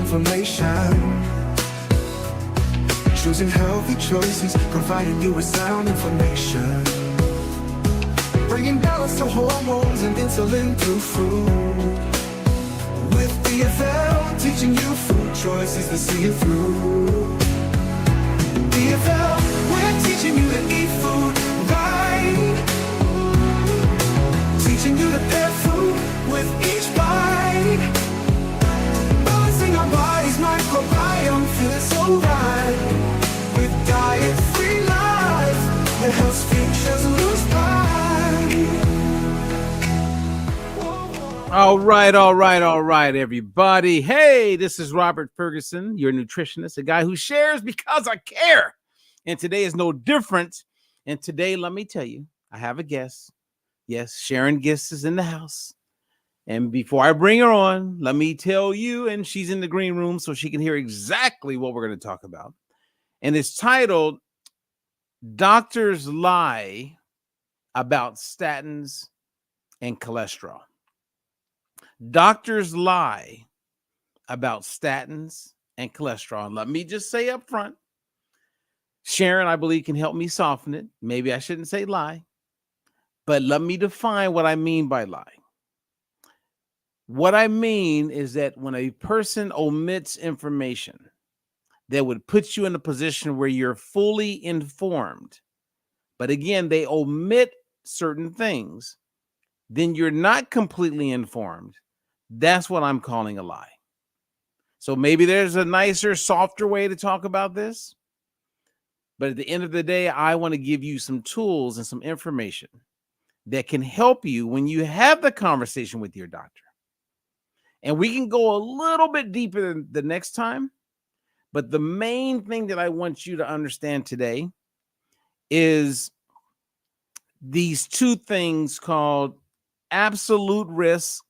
information. Choosing healthy choices, providing you with sound information. Bringing balance to hormones and insulin through food. With DFL, teaching you food choices to see it through. DFL, we're teaching you to eat food right. Teaching you to pair food with each bite. Balancing our body's microbiome, feeling so right. With diet-free life, the health features lose pride. All right, everybody. Hey, this is Robert Ferguson, your nutritionist, a guy who shares because I care. And today is no different. And today, let me tell you, I have a guest. Yes, Sharon Gist is in the house. And before I bring her on, let me tell you, and she's in the green room so she can hear exactly what we're going to talk about. And it's titled, Doctors Lie About Statins and Cholesterol. Doctors lie about statins and cholesterol. And let me just say up front, Sharon, I believe, can help me soften it. Maybe I shouldn't say lie, but let me define what I mean by lie. What I mean is that when a person omits information that would put you in a position where you're fully informed, but again, they omit certain things, then you're not completely informed. That's what I'm calling a lie. So maybe there's a nicer, softer way to talk about this. But at the end of the day, I want to give you some tools and some information that can help you when you have the conversation with your doctor. And we can go a little bit deeper the next time. But the main thing that I want you to understand today is these two things called absolute risk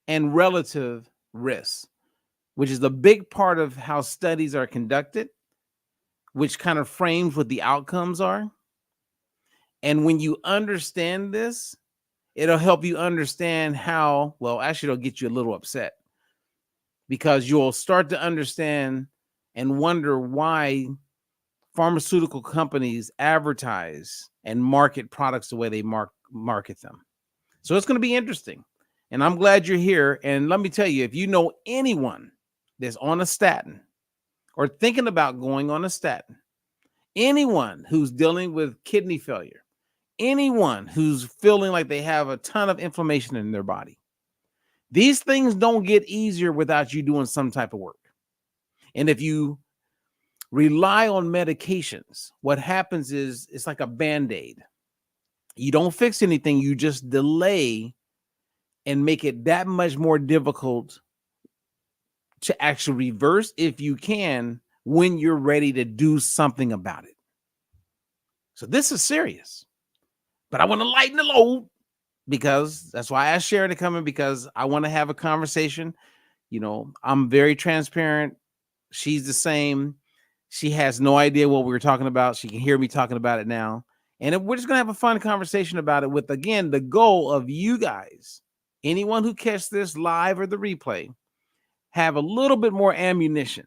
and relative risk, which is a big part of how studies are conducted, which kind of frames what the outcomes are. And when you understand this, it'll help you understand how, well, actually, it'll get you a little upset because you'll start to understand and wonder why pharmaceutical companies advertise and market products the way they market them. So it's going to be interesting. And I'm glad you're here. And let me tell you, if you know anyone that's on a statin or thinking about going on a statin, anyone who's dealing with kidney failure, anyone who's feeling like they have a ton of inflammation in their body, these things don't get easier without you doing some type of work. And if you rely on medications, what happens is it's like a Band-Aid. You don't fix anything, you just delay and make it that much more difficult to actually reverse, if you can, when you're ready to do something about it. So this is serious, but I want to lighten the load because that's why I asked Sharon to come in, because I want to have a conversation. You know, I'm very transparent. She's the same. She has no idea what we were talking about. She can hear me talking about it now. And we're just going to have a fun conversation about it with, again, the goal of you guys, anyone who catch this live or the replay, have a little bit more ammunition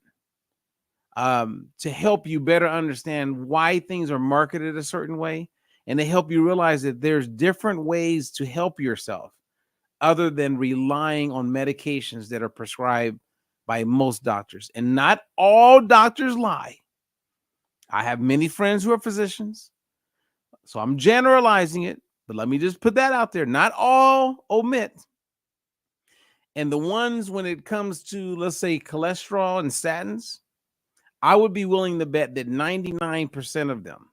to help you better understand why things are marketed a certain way, and to help you realize that there's different ways to help yourself other than relying on medications that are prescribed by most doctors. And not all doctors lie. I have many friends who are physicians, so I'm generalizing it, but let me just put that out there. Not all omit. And the ones, when it comes to, let's say, cholesterol and statins, I would be willing to bet that 99% of them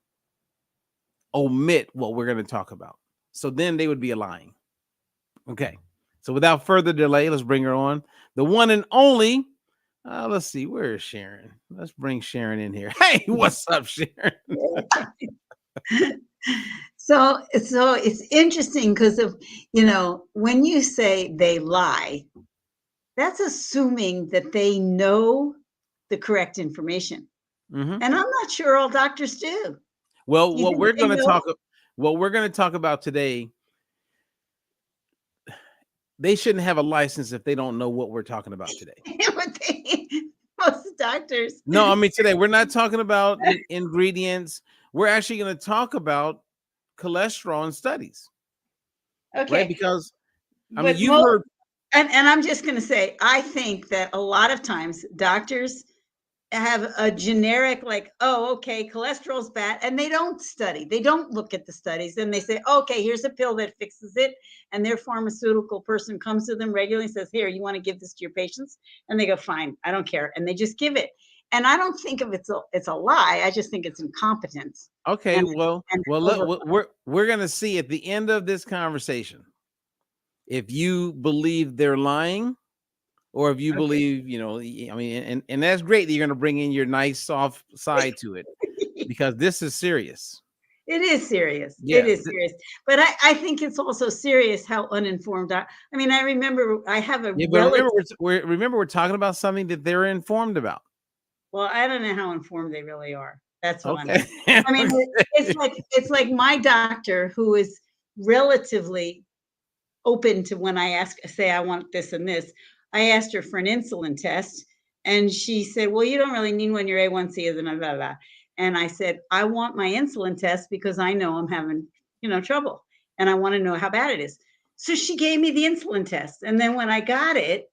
omit what we're going to talk about. So then they would be lying. Okay. So without further delay, let's bring her on. The one and only, let's see, where is Sharon? Let's bring Sharon in here. Hey, what's up, Sharon? So it's interesting because of, when you say they lie, that's assuming that they know the correct information. Mm-hmm. And I'm not sure all doctors do. Well, what we're going to talk about today, they shouldn't have a license if they don't know what we're talking about today. But most doctors. No, I mean, today we're not talking about ingredients. We're actually going to talk about cholesterol and studies, right? Okay. Because I mean, But you've heard. and I'm just going to say, I think that a lot of times doctors have a generic, like, oh, okay, cholesterol's bad, and they don't study. They don't look at the studies, and they say, okay, here's a pill that fixes it, and their pharmaceutical person comes to them regularly and says, here, you want to give this to your patients? And they go, fine, I don't care, and they just give it. And I don't think of it's a lie. I just think it's incompetence. Okay, And well, and look, we're going to see at the end of this conversation if you believe they're lying, or if you Okay. believe, you know, I mean, and that's great that you're going to bring in your nice soft side to it, because this is serious. It is serious. Yeah. It is serious. But I think it's also serious how uninformed I mean, I remember I have a Yeah, but relative. remember we're talking about something that they're informed about. Well, I don't know how informed they really are. That's what I'm Okay. saying. I mean, it's like my doctor, who is relatively open to when I say I want this and this. I asked her for an insulin test, and she said, "Well, you don't really need one. Your A1C is blah blah blah." And I said, "I want my insulin test because I know I'm having, trouble, and I want to know how bad it is." So she gave me the insulin test, and then when I got it,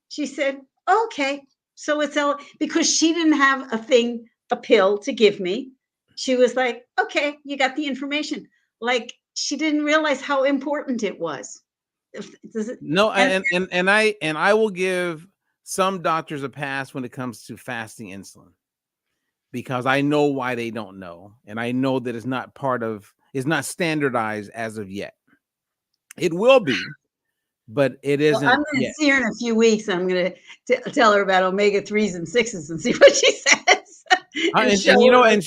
she said, "Okay, so it's all," because she didn't have a pill to give me. She was like, "Okay, you got the information." Like, she didn't realize how important it was. Does it? No, And and I will give some doctors a pass when it comes to fasting insulin, because I know why they don't know, and I know that it's not standardized as of yet. It will be, but it well, I'm isn't going to yet. see her in a few weeks. I'm going to tell her about omega-3s and 6s and see what she says, and show And you know, her.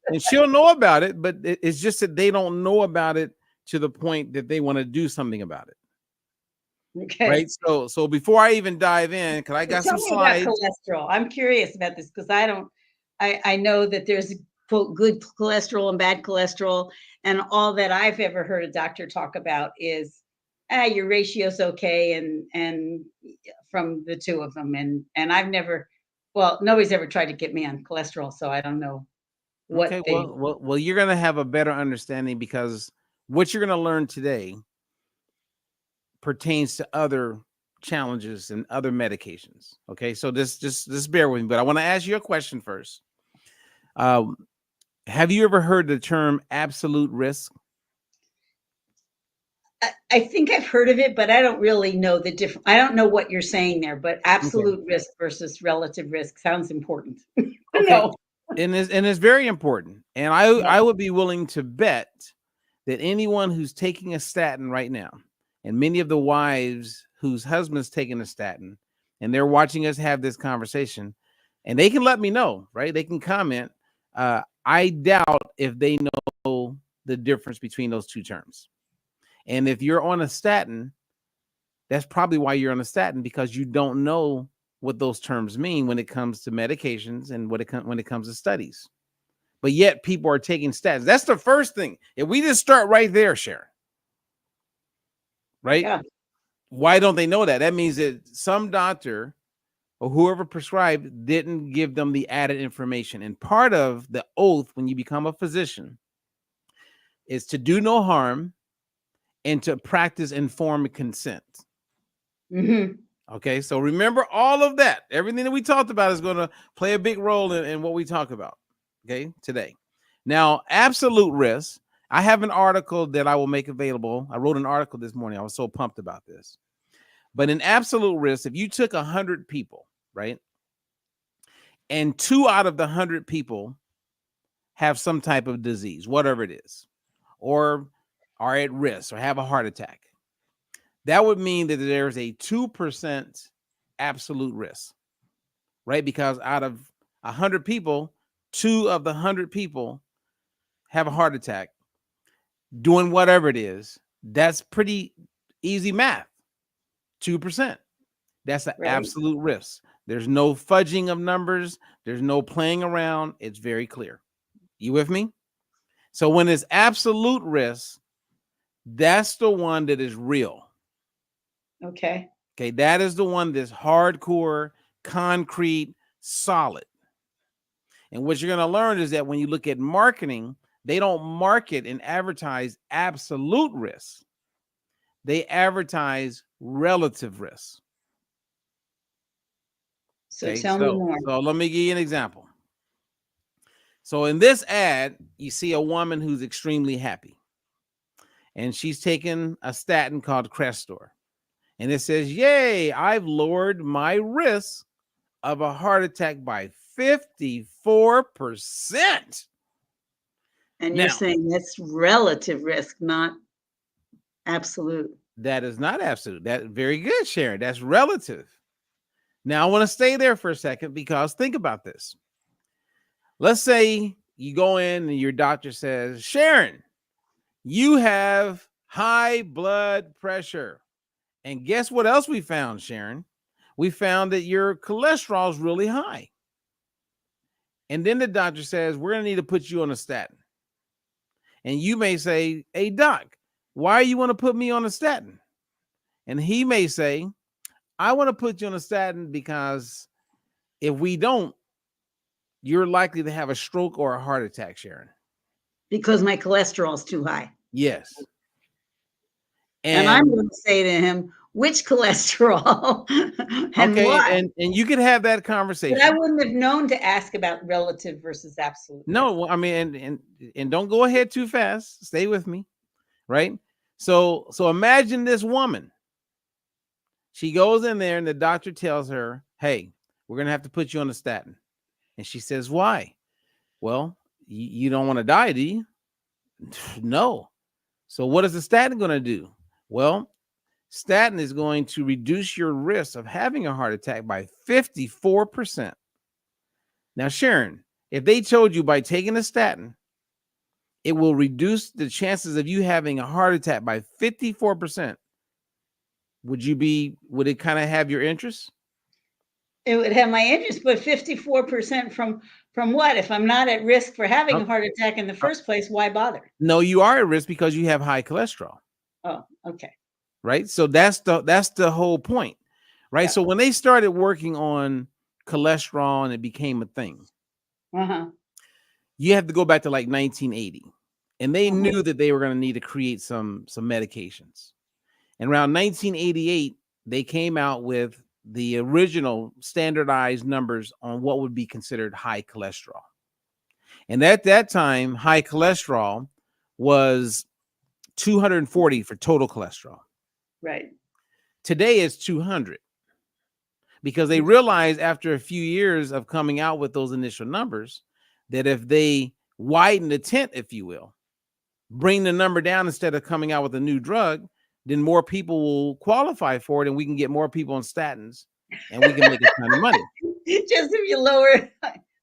and she'll know about it, but it's just that they don't know about it to the point that they want to do something about it. Okay. Right. So before I even dive in, because I got Tell some me about slides. cholesterol. I'm curious about this because I know that there's, quote, good cholesterol and bad cholesterol. And all that I've ever heard a doctor talk about is, your ratio's okay. And from the two of them. And I've never, well, nobody's ever tried to get me on cholesterol. So I don't know Okay, what they, well, you're gonna have a better understanding, because what you're gonna learn today pertains to other challenges and other medications. Okay, so just bear with me, but I want to ask you a question first. Um, have you ever heard the term absolute risk? I think I've heard of it, but I don't really know the difference. I don't know what you're saying there, but Okay. absolute risk versus relative risk sounds important. Okay, No. and it's very important, and I would be willing to bet that anyone who's taking a statin right now, and many of the wives whose husbands taking a statin, and they're watching us have this conversation, and they can let me know, right? They can comment. I doubt if they know the difference between those two terms. And if you're on a statin, that's probably why you're on a statin, because you don't know what those terms mean when it comes to medications and when it comes to studies. But yet people are taking statins. That's the first thing. If we just start right there, Sharon, right? Yeah. Why don't they know that? That means that some doctor or whoever prescribed didn't give them the added information. And part of the oath when you become a physician is to do no harm and to practice informed consent. Mm-hmm. Okay, so remember all of that. Everything that we talked about is going to play a big role in what we talk about, okay, today. Now, absolute risk, I have an article that I will make available. I wrote an article this morning. I was so pumped about this. But in absolute risk, if you took 100 people, right, and 2 out of the 100 people have some type of disease, whatever it is, or are at risk or have a heart attack, that would mean that there's a 2% absolute risk, right? Because out of 100 people, 2 of the 100 people have a heart attack doing whatever it is. That's pretty easy math. 2%. That's an Right. absolute risk. There's no fudging of numbers. There's no playing around. It's very clear. You with me? So when it's absolute risk, that's the one that is real. Okay. Okay, that is the one that's hardcore, concrete, solid. And what you're going to learn is that when you look at marketing, they don't market and advertise absolute risk. They advertise relative risk. So Okay, tell me more. so let me give you an example. So in this ad, you see a woman who's extremely happy, and she's taken a statin called Crestor, and it says, "Yay, I've lowered my risk of a heart attack by 54%." And you're Now, saying that's relative risk, not absolute. that is not absolute. That very good, Sharon. That's relative. Now, I want to stay there for a second because think about this. Let's say you go in and your doctor says, "Sharon, you have high blood pressure." And guess what else we found, Sharon? We found that your cholesterol is really high. And then the doctor says, "We're going to need to put you on a statin." And you may say, "Hey, doc, why you want to put me on a statin?" And he may say, "I want to put you on a statin because if we don't, you're likely to have a stroke or a heart attack, Sharon." Because my cholesterol is too high. Yes. And I'm going to say to him, which cholesterol and okay, why? and you could have that conversation. But I wouldn't have known to ask about relative versus absolute. No, I mean, and don't go ahead too fast. Stay with me, right? So imagine this woman. She goes in there and the doctor tells her, "Hey, we're going to have to put you on a statin." And she says, "Why?" "Well, you don't want to die, do you?" "No." "So what is the statin going to do?" "Well, statin is going to reduce your risk of having a heart attack by 54%. Now, Sharon, if they told you by taking a statin, it will reduce the chances of you having a heart attack by 54%, would it kind of have your interest? It would have my interest, but 54% from what? If I'm not at risk for having a heart attack in the first place, why bother? No, you are at risk because you have high cholesterol. Oh, okay. Right? So that's the whole point. Right? Yeah. So when they started working on cholesterol and it became a thing, you have to go back to like 1980. And they knew that they were going to need to create some medications. And around 1988, they came out with the original standardized numbers on what would be considered high cholesterol. And at that time, high cholesterol was 240 for total cholesterol. Right. Today it's 200 because they realized after a few years of coming out with those initial numbers that if they widen the tent, if you will, bring the number down instead of coming out with a new drug, then more people will qualify for it and we can get more people on statins and we can make a ton of money. Just if you lower,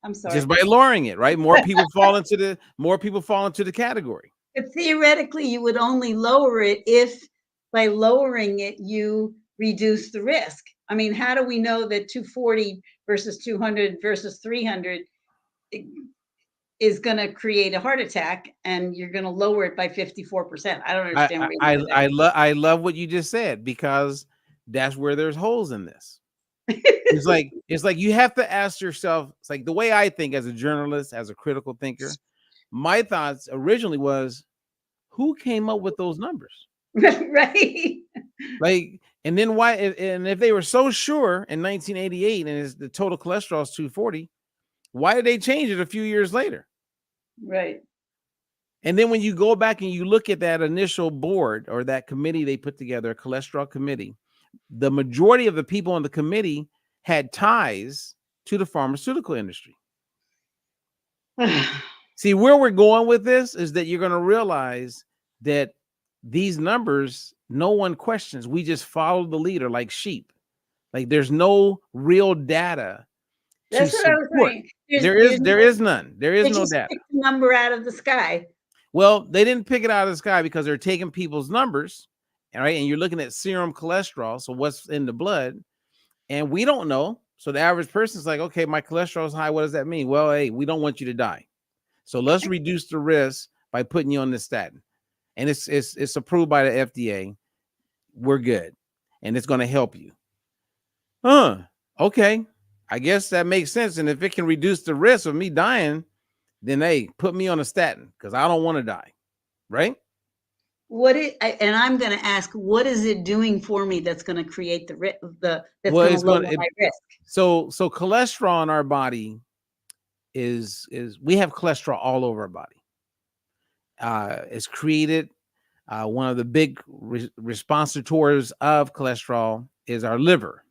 I'm sorry. Just by lowering it, right? More people fall into the category. But theoretically, you would only lower it if by lowering it, you reduce the risk. I mean, how do we know that 240 versus 200 versus 300 is going to create a heart attack and you're going to lower it by 54%? I don't understand. I love what you just said because that's where there's holes in this. It's like you have to ask yourself, it's like the way I think as a journalist, as a critical thinker, my thoughts originally was, who came up with those numbers? Right. Like, and then why, and if they were so sure in 1988 and the total cholesterol is 240, why did they change it a few years later? Right. And then when you go back and you look at that initial board or that committee they put together, a cholesterol committee, the majority of the people on the committee had ties to the pharmaceutical industry. See, where we're going with this is that you're going to realize that these numbers, no one questions. We just follow the leader like sheep. Like there's no real data. That's what I was saying. There is none. There is no data. Pick the number out of the sky. Well, they didn't pick it out of the sky because they're taking people's numbers, right? And you're looking at serum cholesterol, so what's in the blood, and we don't know. So the average person's like, okay, my cholesterol is high. What does that mean? Well, hey, we don't want you to die, so let's reduce the risk by putting you on this statin, and it's approved by the FDA. We're good. and it's going to help you. Huh. Okay. I guess that makes sense. And if it can reduce the risk of me dying, then hey, put me on a statin because I don't want to die. Right? And I'm going to ask, what is it doing for me that's going to create that's Well, going to lower my risk? So cholesterol in our body is we have cholesterol all over our body. It's created. One of the big repositories of cholesterol is our liver.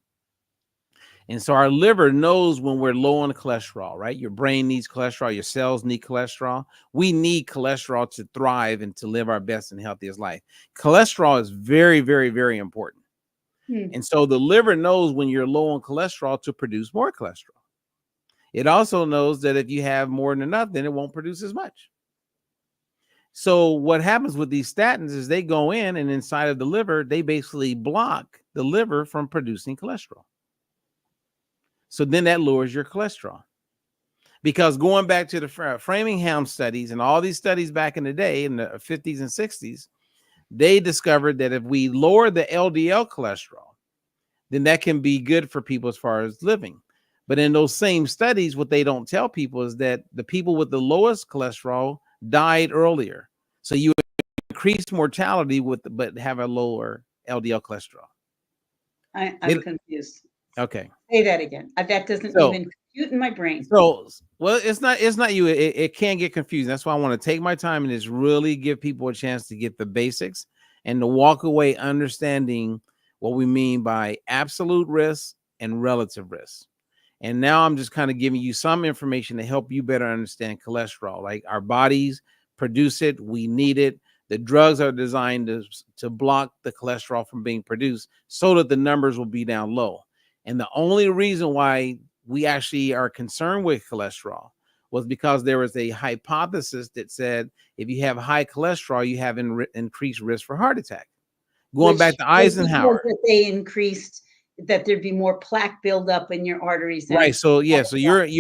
And so our liver knows when we're low on cholesterol, right? Your brain needs cholesterol. Your cells need cholesterol. We need cholesterol to thrive and to live our best and healthiest life. Cholesterol is very, very, very important. And so the liver knows when you're low on cholesterol to produce more cholesterol. It also knows that if you have more than enough, then it won't produce as much. So what happens with these statins is they go in and inside of the liver, they basically block the liver from producing cholesterol. So then that lowers your cholesterol. Because going back to the Framingham studies and all these studies back in the day in the 50s and 60s, they discovered that if we lower the LDL cholesterol, then that can be good for people as far as living. But in those same studies, what they don't tell people is that the people with the lowest cholesterol died earlier. So you increase mortality but have a lower LDL cholesterol. I'm confused. Okay. Say that again. That doesn't even compute in my brain. So, well, it's not you. It can get confusing. That's why I want to take my time and just really give people a chance to get the basics and to walk away understanding what we mean by absolute risk and relative risk. And now I'm just kind of giving you some information to help you better understand cholesterol. Like our bodies produce it. We need it. The drugs are designed to block the cholesterol from being produced so that the numbers will be down low. And the only reason why we actually are concerned with cholesterol was because there was a hypothesis that said if you have high cholesterol, you have increased risk for heart attack. Going back to Eisenhower. That they increased that there'd be more plaque buildup in your arteries. Right. So yeah. So you're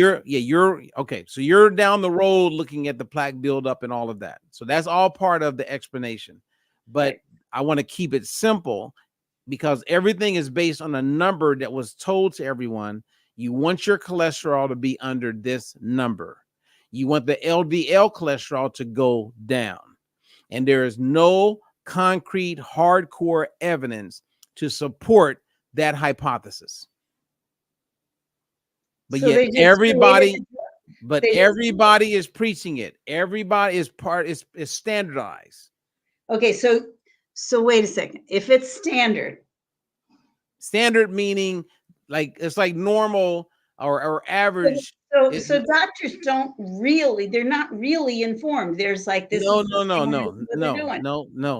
okay. So you're down the road looking at the plaque buildup and all of that. So that's all part of the explanation. But right. I want to keep it simple because everything is based on a number that was told to everyone. You want your cholesterol to be under this number. You want the LDL cholesterol to go down. And there is no concrete, hardcore evidence to support that hypothesis. But so yet everybody is preaching it. Everybody is standardized. Okay, so wait a second. If it's standard meaning like it's like normal or average. So doctors they're not really informed. There's like this. No,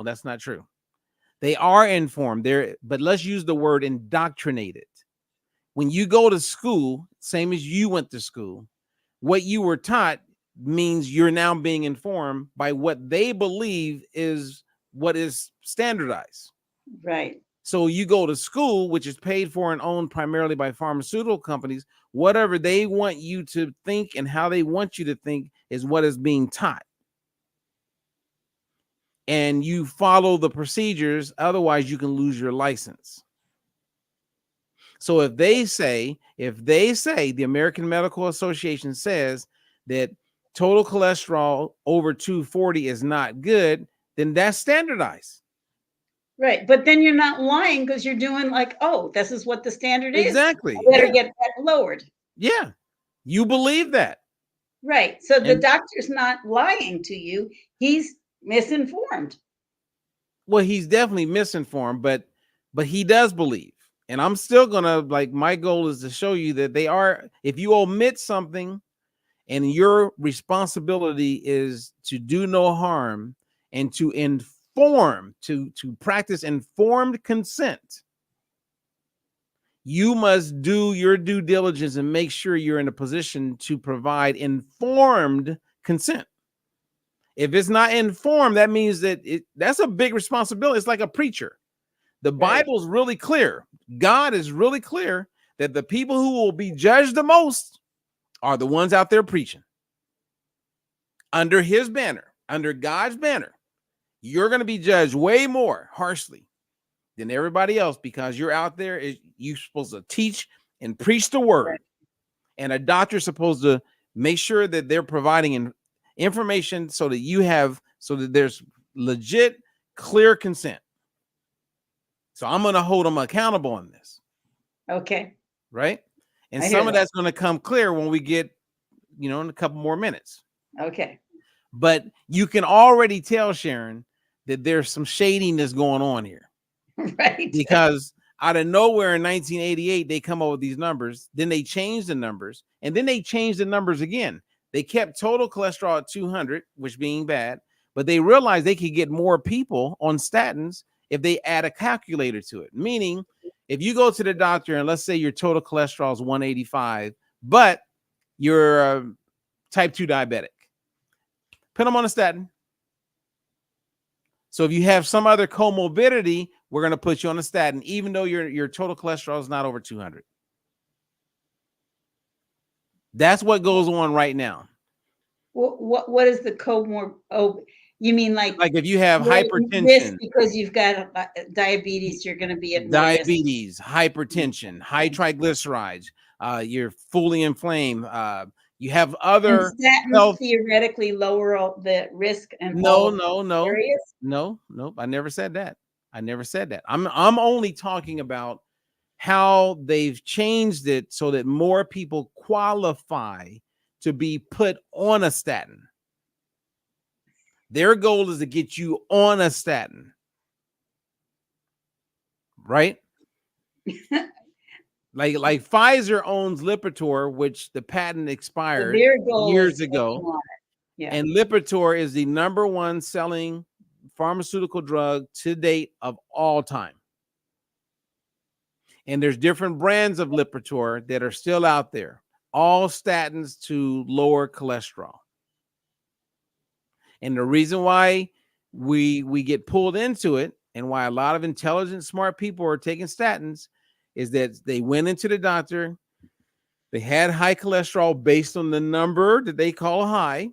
that's not true. They are informed. But let's use the word indoctrinated. When you go to school, same as you went to school, what you were taught means you're now being informed by what they believe is what is standardized. Right. So you go to school, which is paid for and owned primarily by pharmaceutical companies. Whatever they want you to think and how they want you to think is what is being taught. And you follow the procedures, otherwise you can lose your license. So if they say the American Medical Association says that total cholesterol over 240 is not good, then that's standardized. Right. But then you're not lying because you're doing like, oh, this is what the standard is. Exactly. I better get that lowered. Yeah. You believe that. Right. So the doctor's not lying to you. He's misinformed. Well, he's definitely misinformed, but he does believe. And I'm still gonna my goal is to show you that they are, if you omit something and your responsibility is to do no harm and to inform, to practice informed consent, you must do your due diligence and make sure you're in a position to provide informed consent. If it's not informed, that means that that's a big responsibility. It's like a preacher. The Bible's really clear. God is really clear that the people who will be judged the most are the ones out there preaching. Under his banner, under God's banner, you're going to be judged way more harshly than everybody else because you're out there. You're supposed to teach and preach the word. Right. And a doctor's supposed to make sure that they're providing information so that there's legit, clear consent. So I'm going to hold them accountable on this. Okay. Right. And I hear some of that. that's going to come clear when we get, in a couple more minutes. Okay. But you can already tell, Sharon, that there's some shadiness going on here. Right. Because out of nowhere in 1988, they come up with these numbers. Then they changed the numbers. And then they changed the numbers again. They kept total cholesterol at 200, which being bad. But they realized they could get more people on statins if they add a calculator to it. Meaning, if you go to the doctor and let's say your total cholesterol is 185, but you're type 2 diabetic, put them on a statin. So if you have some other comorbidity, we're going to put you on a statin, even though your total cholesterol is not over 200. That's what goes on right now. What is the comor? Oh, you mean like if you have risk hypertension, because you've got diabetes, you're going to be at more diabetes, hypertension, high triglycerides, you're fully inflamed. You have other statins theoretically lower the risk and no. I never said that. I'm only talking about how they've changed it so that more people qualify to be put on a statin. Their goal is to get you on a statin, right? like Pfizer owns Lipitor, which the patent expired years ago. Yeah. And Lipitor is the #1 selling pharmaceutical drug to date of all time. And there's different brands of Lipitor that are still out there, all statins to lower cholesterol. And the reason why we get pulled into it and why a lot of intelligent, smart people are taking statins is that they went into the doctor, they had high cholesterol based on the number that they call high,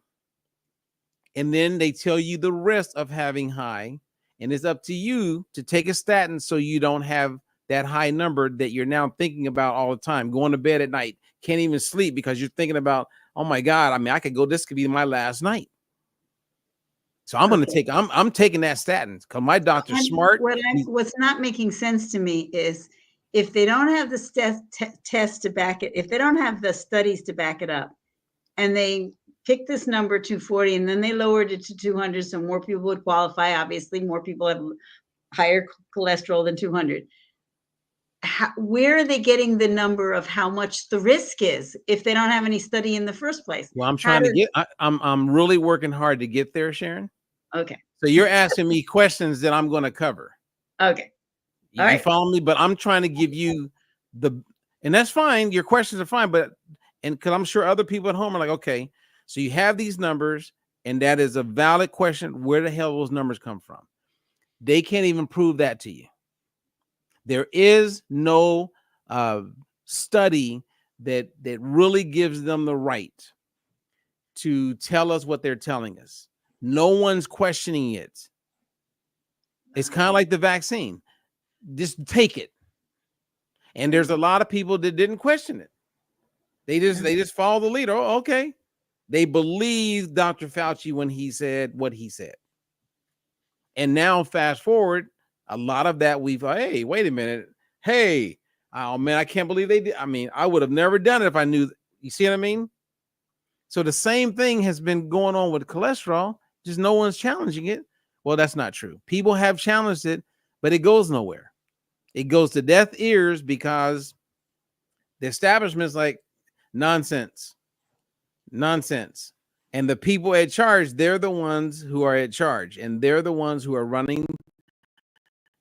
and then they tell you the risk of having high, and it's up to you to take a statin so you don't have that high number that you're now thinking about all the time, going to bed at night, can't even sleep because you're thinking about, oh my God, this could be my last night. So I'm going to take, I'm taking that statin because my doctor's smart. What's not making sense to me is if they don't have the test to back it, if they don't have the studies to back it up, and they pick this number 240 and then they lowered it to 200, so more people would qualify. Obviously, more people have higher cholesterol than 200. Where are they getting the number of how much the risk is if they don't have any study in the first place? Well, I'm trying to get, I'm really working hard to get there, Sharon. Okay. So you're asking me questions that I'm going to cover. Okay. You follow me? But I'm trying to give you and that's fine. Your questions are fine, because I'm sure other people at home are like, okay, so you have these numbers and that is a valid question. Where the hell those numbers come from? They can't even prove that to you. There is no study that really gives them the right to tell us what they're telling us. No one's questioning it. It's kind of like the vaccine. Just take it. And there's a lot of people that didn't question it. They just follow the leader. Oh, okay. They believe Dr. Fauci when he said what he said. And now fast forward, a lot of that hey, wait a minute. Hey, oh man, I can't believe they did. I mean, I would have never done it if I knew. You see what I mean? So the same thing has been going on with cholesterol, just no one's challenging it. Well, that's not true. People have challenged it, but it goes nowhere. It goes to deaf ears because the establishment's like, nonsense. And the people at charge, they're the ones who are at charge, and they're the ones who are running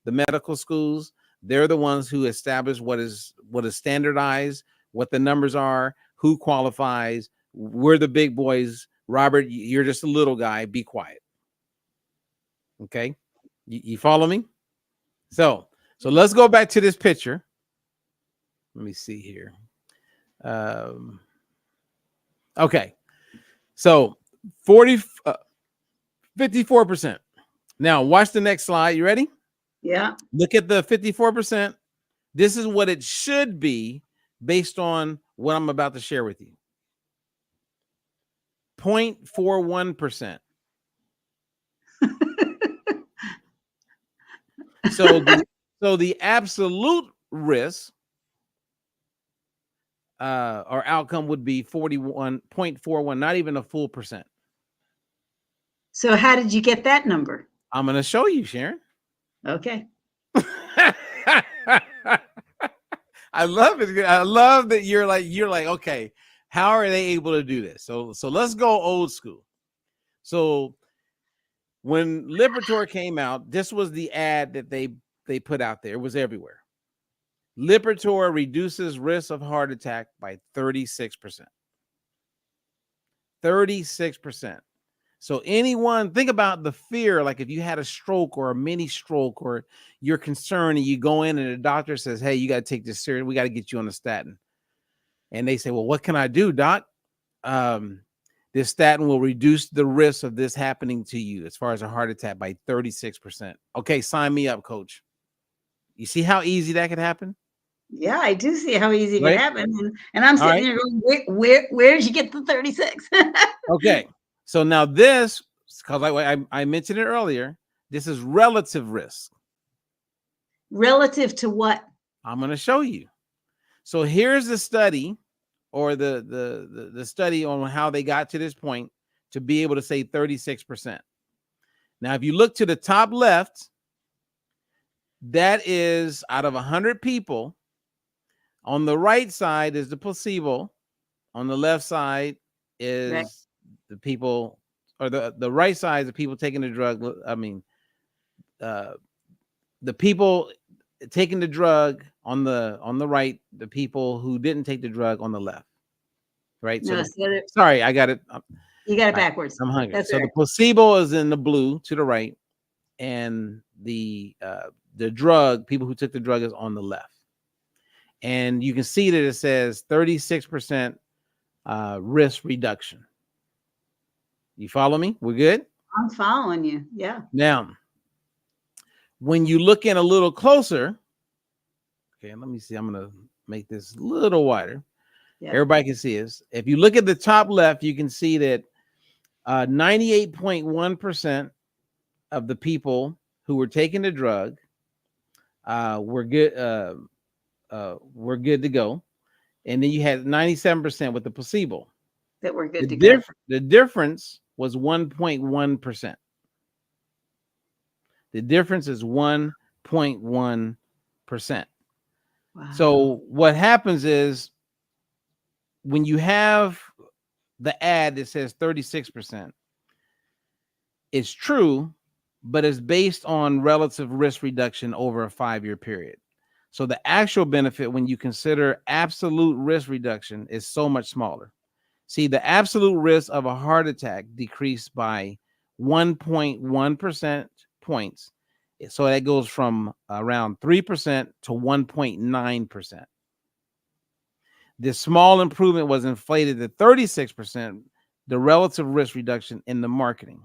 the medical schools. They're the ones who establish what is standardized, what the numbers are, who qualifies. We're the big boys. Robert, you're just a little guy. Be quiet. Okay. You follow me? So let's go back to this picture. Let me see here. Okay. So 54%. Now watch the next slide. You ready? Yeah. Look at the 54%. This is what it should be based on what I'm about to share with you. 0.41%. So the absolute risk or outcome would be 41.41, not even a full percent. So how did you get that number? I'm going to show you, Sharon. Okay. I love it. I love that you're like, okay, how are they able to do this? So let's go old school. So when Lipitor came out, this was the ad that they put out there. It was everywhere. Lipitor reduces risk of heart attack by 36%. 36%. So anyone, think about the fear, like if you had a stroke or a mini stroke or you're concerned and you go in and the doctor says, hey, you got to take this serious. We got to get you on a statin. And they say, well, what can I do, doc? This statin will reduce the risk of this happening to you as far as a heart attack by 36%. Okay, sign me up, coach. You see how easy that could happen? Yeah, I do see how easy it Right? could happen. And I'm sitting there going, where did you get the 36? Okay. So now this, because I mentioned it earlier, this is relative risk. Relative to what? I'm going to show you. So here's the study or the study on how they got to this point to be able to say 36%. Now, if you look to the top left, that is out of 100 people. On the right side is the placebo. On the left side is the people, or the right side is the people taking the drug. I mean, the people taking the drug on the right, the people who didn't take the drug on the left. Right. No, So sorry, I got it. You got it backwards. I'm hungry. That's so right. The placebo is in the blue to the right, and the drug, people who took the drug, is on the left. And you can see that it says 36% risk reduction. You follow me? We're good? I'm following you. Yeah. Now, when you look in a little closer, okay, let me see. I'm going to make this a little wider. Yeah. Everybody can see this. If you look at the top left, you can see that 98.1% of the people who were taking the drug were good to go. And then you had 97% with the placebo. That were good to go. The difference was 1.1%. The difference is 1.1%. Wow. So what happens is when you have the ad that says 36%, it's true, but it's based on relative risk reduction over a 5-year period. So the actual benefit when you consider absolute risk reduction is so much smaller. See, the absolute risk of a heart attack decreased by 1.1% points. So that goes from around 3% to 1.9%. This small improvement was inflated to 36%, the relative risk reduction in the marketing.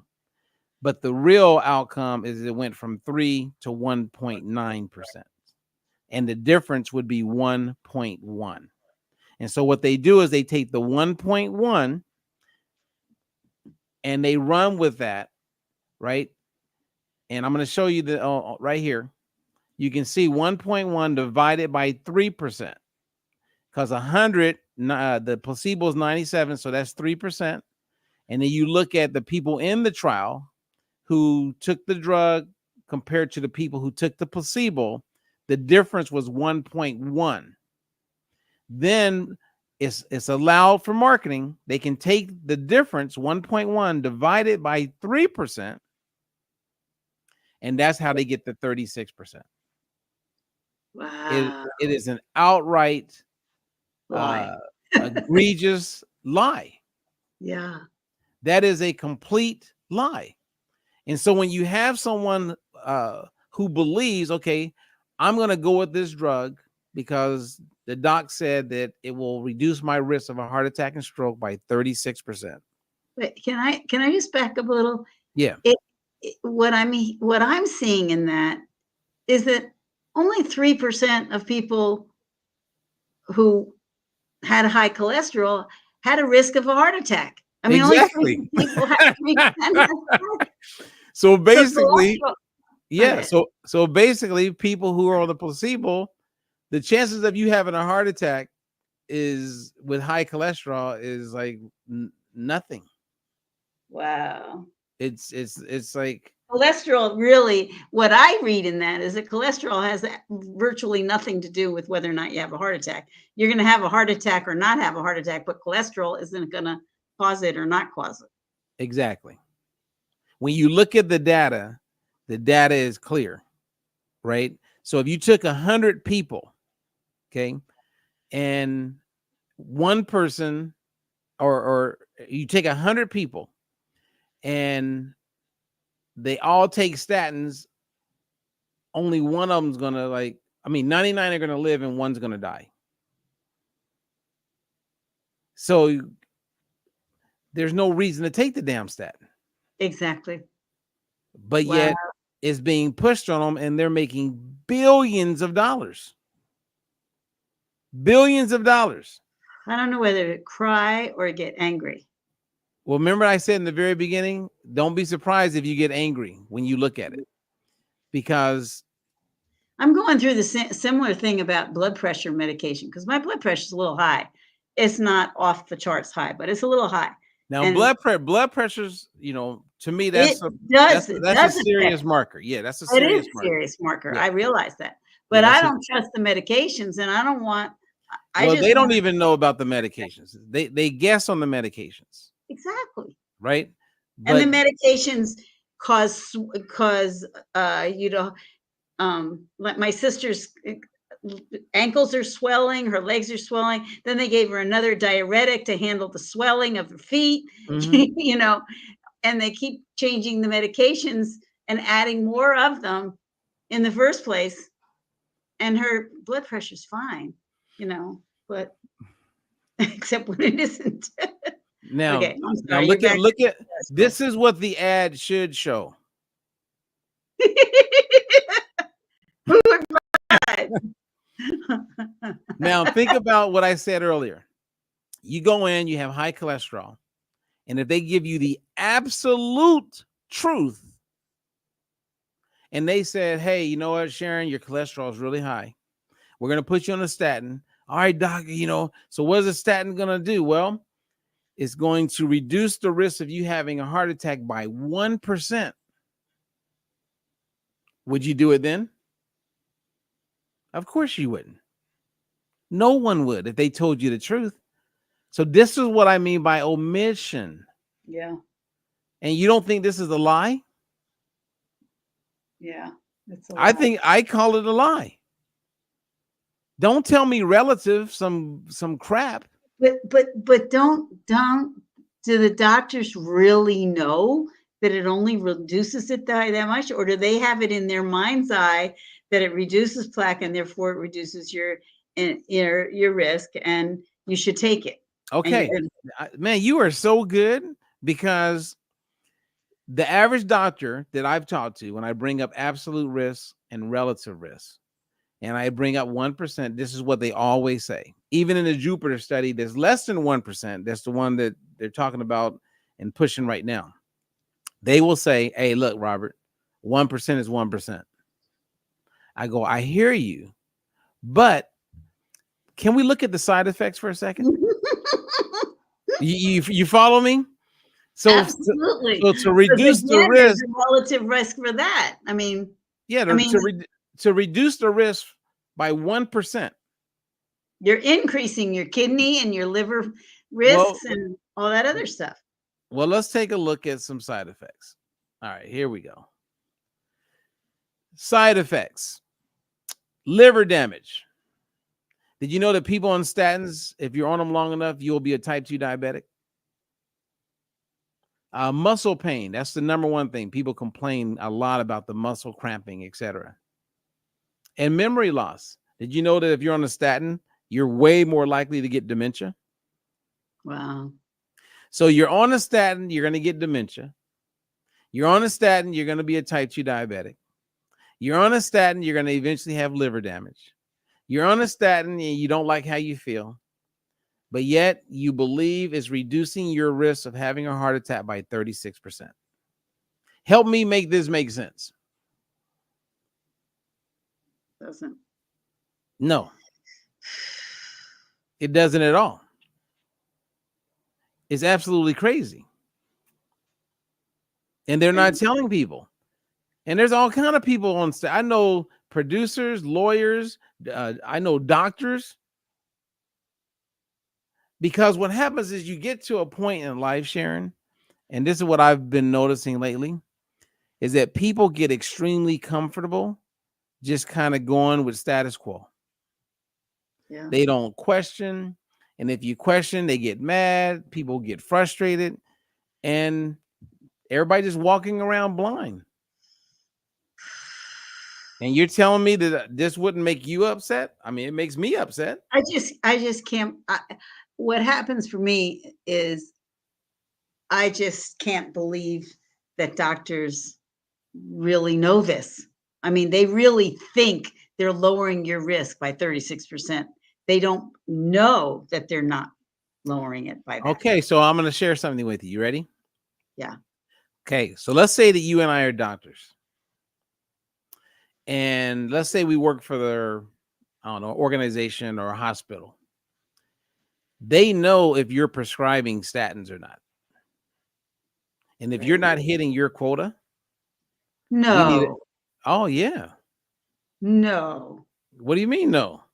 But the real outcome is it went from 3 to 1.9%. And the difference would be 1.1. And so what they do is they take the 1.1 and they run with that, right? And I'm going to show you the right here. You can see 1.1 divided by 3%. Because 100, the placebo is 97, so that's 3%. And then you look at the people in the trial who took the drug compared to the people who took the placebo, the difference was 1.1. Then it's allowed for marketing. They can take the difference, 1.1 divided by 3%, and that's how they get the 36%. Wow. It is an outright egregious lie. Yeah. That is a complete lie. And so when you have someone who believes, okay, I'm going to go with this drug because the doc said that it will reduce my risk of a heart attack and stroke by 36%. Wait, can I just back up a little? Yeah. What I'm seeing in that is that only 3% of people who had high cholesterol had a risk of a heart attack. I mean, only 3 Exactly. people had 3%. So So basically, cholesterol. yeah. Okay. So basically, people who are on the placebo, the chances of you having a heart attack is with high cholesterol is like nothing. Wow. It's like Cholesterol really, what I read in that is that cholesterol has virtually nothing to do with whether or not you have a heart attack. You're going to have a heart attack or not have a heart attack, but cholesterol isn't going to cause it or not cause it. exactly. When you look at the data is clear, right? So if you took 100 people, okay, and one person, or you take 100 people and they all take statins, only one of them's gonna 99 are gonna live and one's gonna die. So there's no reason to take the damn statin, Exactly. but Wow. yet it's being pushed on them and they're making billions of dollars. Billions of dollars. I don't know whether to cry or get angry. Well, remember I said in the very beginning, don't be surprised if you get angry when you look at it, because I'm going through the similar thing about blood pressure medication because my blood pressure is a little high. It's not off the charts high, but it's a little high. now And blood pressure's, to me, it that's does a serious affect. marker. Yeah, that's a It is serious a marker. serious marker. Yeah. I realize that. Yeah, But I that's don't trust the medications and I don't want, I well, just they don't want even know about the medications. They guess on the medications, exactly. right? And the But medications cause like my sister's ankles are swelling, her legs are swelling. Then they gave her another diuretic to handle the swelling of her feet, mhm. and they keep changing the medications and adding more of them in the first place. And her blood pressure's fine, but except when it isn't. Now, Okay, I'm sorry. You're look at back to this is what the ad should show. Who would buy? Now, think about what I said earlier. You go in, you have high cholesterol, and if they give you the absolute truth, and they said, "Hey, you know what, Sharon, your cholesterol is really high. We're going to put you on a statin." All right, doc, so what is a statin going to do? Well, it's going to reduce the risk of you having a heart attack by 1%. Would you do it then? Of course you wouldn't. No one would if they told you the truth. So this is what I mean by omission. Yeah, And you don't think this is a lie? yeah. That's a I lot. think I call it a lie. Don't tell me relative some crap. But don't do the doctors really know that it only reduces it that much, or do they have it in their mind's eye that it reduces plaque and therefore it reduces your risk and you should take it? Okay. Man, you are so good, because the average doctor that I've talked to, when I bring up absolute risk and relative risk, and I bring up 1%, this is what they always say. Even in the Jupiter study, there's less than 1%. That's the one that they're talking about and pushing right now. They will say, "Hey, look, Robert, 1% is 1%. I go, "I hear you, but can we look at the side effects for a second?" You follow me? So Absolutely. to Because reduce the again, there's risk, a relative risk for that. yeah, I mean, to reduce the risk by 1%. you're increasing your kidney and your liver Well, risks and all that other stuff. let's take a look at some side effects. All right, here we go. Side effects. Liver damage. Did you know that people on statins, if you're on them long enough, you'll be a type 2 diabetic? Muscle pain. That's the number one thing. People complain a lot about the muscle cramping, etc. And memory loss. Did you know that if you're on a statin, you're way more likely to get dementia? Wow. So you're on a statin, you're going to get dementia. You're on a statin, you're going to be a type 2 diabetic. You're on a statin, you're going to eventually have liver damage. You're on a statin and you don't like how you feel, but yet you believe it's reducing your risk of having a heart attack by 36%. Help me make this make sense. Doesn't. No, it doesn't at all. It's absolutely crazy. And they're not telling people. And there's all kind of people on staff. I know producers, lawyers, I know doctors. Because what happens is you get to a point in life, Sharon, and this is what I've been noticing lately, is that people get extremely comfortable just kind of going with status quo. Yeah. They don't question. And if you question, they get mad. People get frustrated. And everybody just walking around blind. And you're telling me that this wouldn't make you upset? I mean, it makes me upset. I just can't. What happens for me is I just can't believe that doctors really know this. I mean, they really think they're lowering your risk by 36%. They don't know that they're not lowering it by that. Okay, so I'm going to share something with you. You ready? Yeah. Okay, so let's say that you and I are doctors. And let's say we work for their, I don't know, organization or a hospital. They know if you're prescribing statins or not. And if you're not hitting your quota, we need it. No, Oh, yeah. no. What do you mean, no?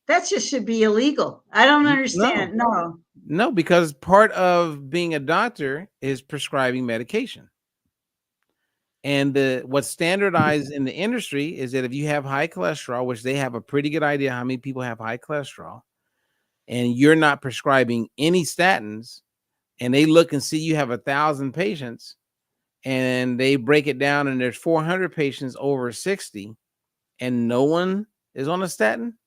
That just should be illegal. I don't No. understand. No. No, because part of being a doctor is prescribing medication. And what's standardized in the industry is that if you have high cholesterol, which they have a pretty good idea how many people have high cholesterol, and you're not prescribing any statins, and they look and see you have 1,000 patients, and they break it down, and there's 400 patients over 60, and no one is on a statin,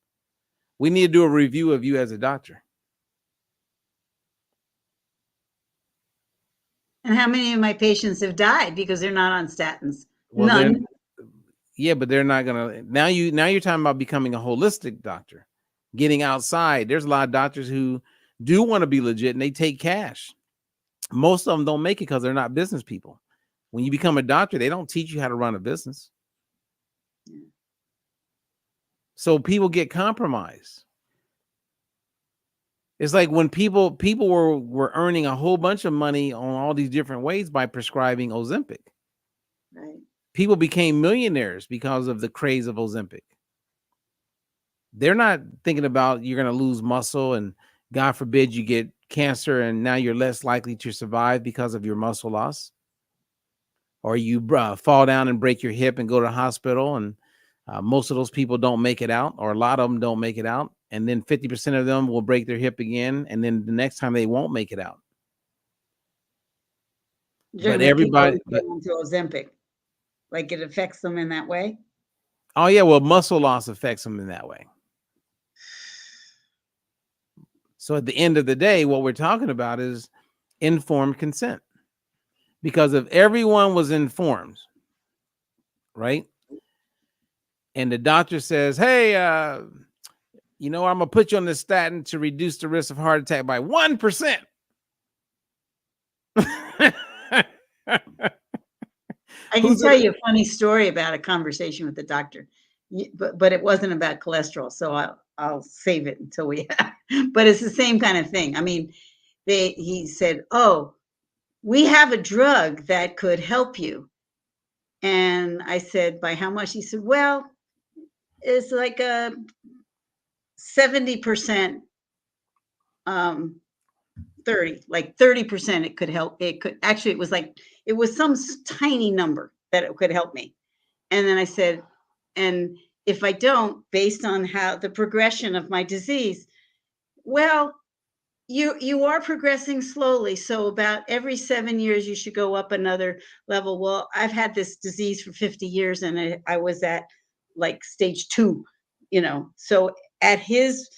we need to do a review of you as a doctor. And how many of my patients have died because they're not on statins? Well, None. Yeah, but they're not gonna. Now you're talking about becoming a holistic doctor, getting outside. There's a lot of doctors who do want to be legit and they take cash. Most of them don't make it because they're not business people. When you become a doctor, they don't teach you how to run a business. So people get compromised. It's like when people were earning a whole bunch of money on all these different ways by prescribing Ozempic. Right. People became millionaires because of the craze of Ozempic. They're not thinking about you're going to lose muscle and God forbid you get cancer and now you're less likely to survive because of your muscle loss. Or you fall down and break your hip and go to the hospital, and most of those people don't make it out, or a lot of them don't make it out. And then 50% of them will break their hip again. And then the next time they won't make it out. But everybody into Ozempic, like it affects them in that way. Oh yeah, well, muscle loss affects them in that way. So at the end of the day, what we're talking about is informed consent. Because if everyone was informed, right? And the doctor says, hey, you know, I'm going to put you on this statin to reduce the risk of heart attack by 1%. I can tell you a funny story about a conversation with the doctor, but it wasn't about cholesterol, so I'll save it until we have. But it's the same kind of thing. I mean, he said, "Oh, we have a drug that could help you," and I said, "By how much?" He said, "Well, it's like a 70%, 30, like 30%. It could help. It could actually. It was some tiny number that it could help me." And then I said, "And if I don't, based on how the progression of my disease, well, you are progressing slowly. So about every 7 years, you should go up another level." Well, I've had this disease for 50 years, and I was at like stage 2, you know. So at his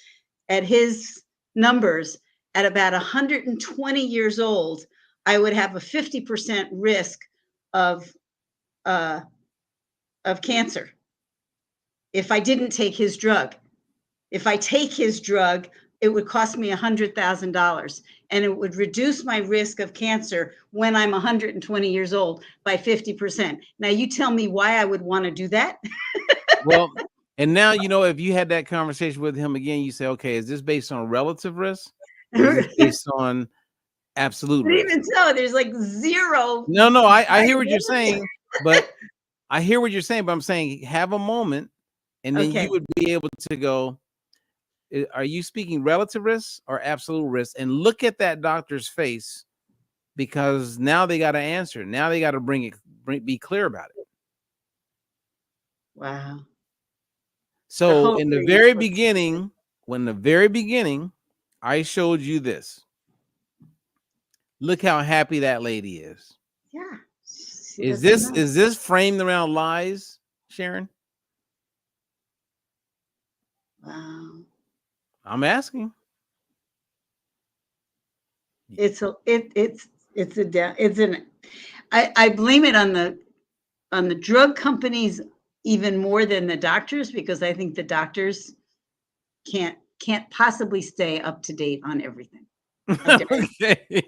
numbers, at about 120 years old, I would have a 50% risk of of cancer if I didn't take his drug. If I take his drug, it would cost me $100,000, and it would reduce my risk of cancer when I'm 120 years old by 50%. Now, you tell me why I would want to do that. Well, and now, you know, if you had that conversation with him again, you say, okay, is this based on relative risk? Or is this based on absolute But risk? even so, there's like zero. No, I hear what you're saying, but I'm saying have a moment, and then Okay. you would be able to go, are you speaking relative risk or absolute risk? And look at that doctor's face, because now they got to answer. Now they got to be clear about it. Wow. So whole in the thing very was- beginning, I showed you this. Look how happy that lady is. Yeah. Is this framed around lies, Sharon? Wow. I'm asking. I blame it on the drug companies even more than the doctors, because I think the doctors can't possibly stay up to date on everything. Okay.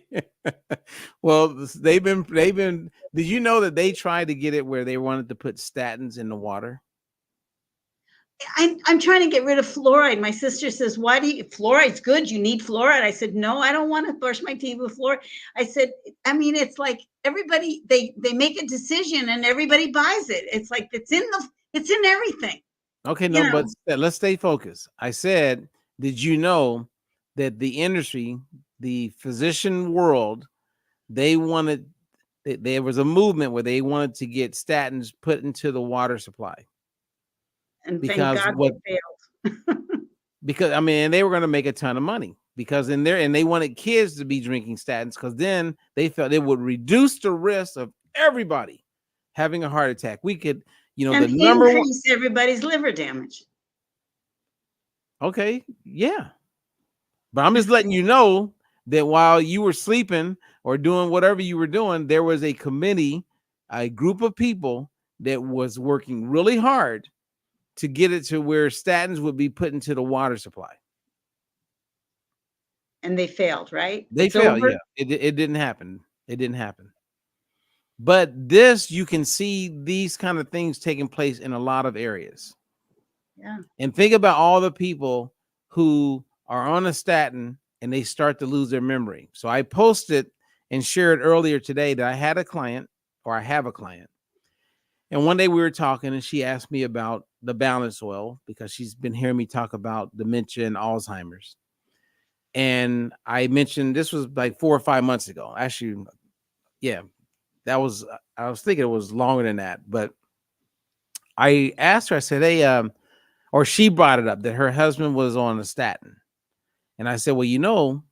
Well, they've been. Did you know that they tried to get it where they wanted to put statins in the water? I'm trying to get rid of fluoride. My sister says, "Why do you? Fluoride's good. You need fluoride." I said, "No, I don't want to brush my teeth with fluoride." I said, "I mean, it's like everybody they make a decision and everybody buys it. It's like it's in everything." Okay, no, but let's stay focused. I said, did you know that the industry, the physician world, there was a movement where they wanted to get statins put into the water supply. And Because thank God they failed. because I mean, they were going to make a ton of money, because and they wanted kids to be drinking statins, because then they felt it would reduce the risk of everybody having a heart attack. We could, and the number one. increase everybody's liver damage. Okay, yeah. But I'm just letting you know that while you were sleeping or doing whatever you were doing, there was a committee, a group of people that was working really hard to get it to where statins would be put into the water supply. And they failed, right? They failed, yeah. It didn't happen. It didn't happen. But this, you can see these kind of things taking place in a lot of areas. Yeah. And think about all the people who are on a statin and they start to lose their memory. So I posted and shared earlier today that I have a client, and one day we were talking and she asked me about the balance oil, because she's been hearing me talk about dementia and Alzheimer's. And I mentioned, this was like 4 or 5 months ago. Actually, yeah, I was thinking it was longer than that, but I asked her, I said, hey, or she brought it up that her husband was on a statin. And I said, well,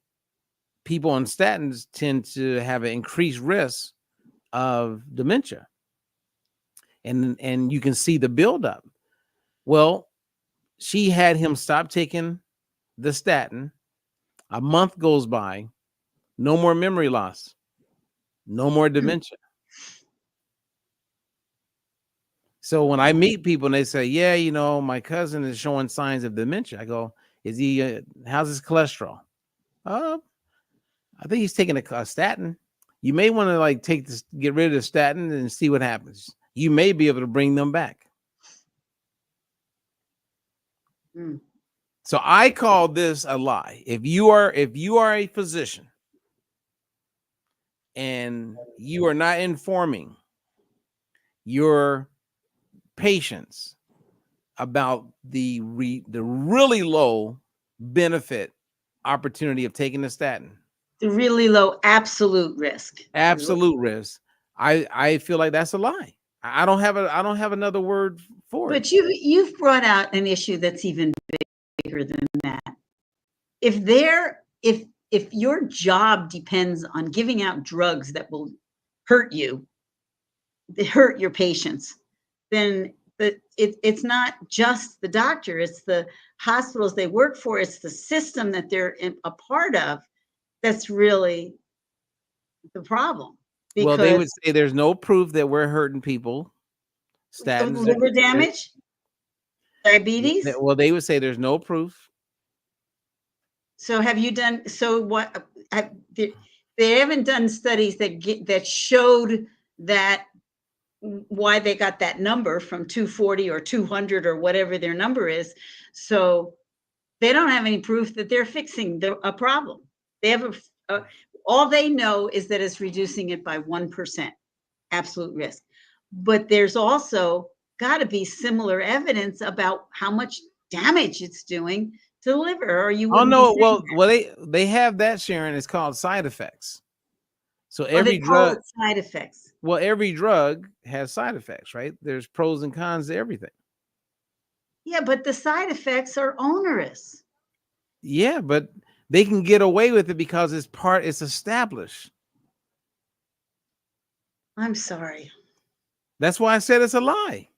people on statins tend to have an increased risk of dementia. And you can see the buildup. Well, she had him stop taking the statin. A month goes by, no more memory loss, no more dementia. So when I meet people and they say, yeah, my cousin is showing signs of dementia, I go, is he, how's his cholesterol? I think he's taking a statin. You may want to get rid of the statin and see what happens. You may be able to bring them back. Mm. So I call this a lie. If you are a physician and you are not informing your patients about the really low benefit opportunity of taking the statin, The really low absolute risk. I feel like that's a lie. I don't have another word for it. But you've brought out an issue that's even bigger than that. If your job depends on giving out drugs that will hurt your patients, then it's not just the doctor, it's the hospitals they work for, it's the system that they're a part of that's really the problem. Well, they would say there's no proof that we're hurting people. Statins Liver damage, diabetes. well, they would say there's no proof. So have you done, so what, they haven't done studies that showed that why they got that number from 240 or 200 or whatever their number is. So they don't have any proof that they're fixing a problem. They have all they know is that it's reducing it by 1% absolute risk. But there's also got to be similar evidence about how much damage it's doing to the liver, or you wouldn't. Oh no, well they have that, Sharon. It's called side effects. So every drug, side effects. Well, every drug has side effects, right? There's pros and cons to everything. Yeah, but the side effects are onerous. Yeah, but they can get away with it because it's established. I'm sorry. That's why I said it's a lie.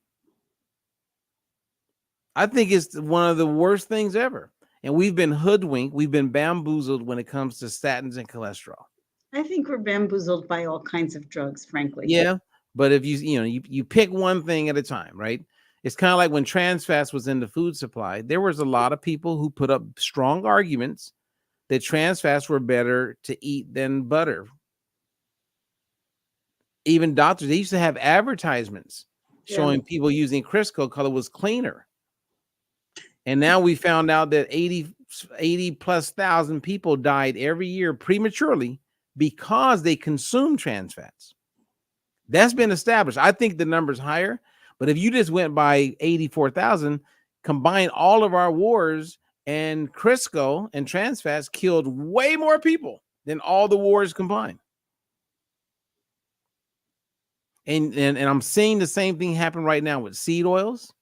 I think it's one of the worst things ever. And we've been hoodwinked, we've been bamboozled when it comes to statins and cholesterol. I think we're bamboozled by all kinds of drugs, frankly. Yeah, but if you pick one thing at a time, right? It's kind of like when trans fats was in the food supply. There was a lot of people who put up strong arguments that trans fats were better to eat than butter. Even doctors, they used to have advertisements showing people using Crisco because it was cleaner. And now we found out that 80 plus thousand people died every year prematurely because they consume trans fats. That's been established. I think the number's higher, but if you just went by 84,000, combine all of our wars, and Crisco and trans fats killed way more people than all the wars combined. And I'm seeing the same thing happen right now with seed oils.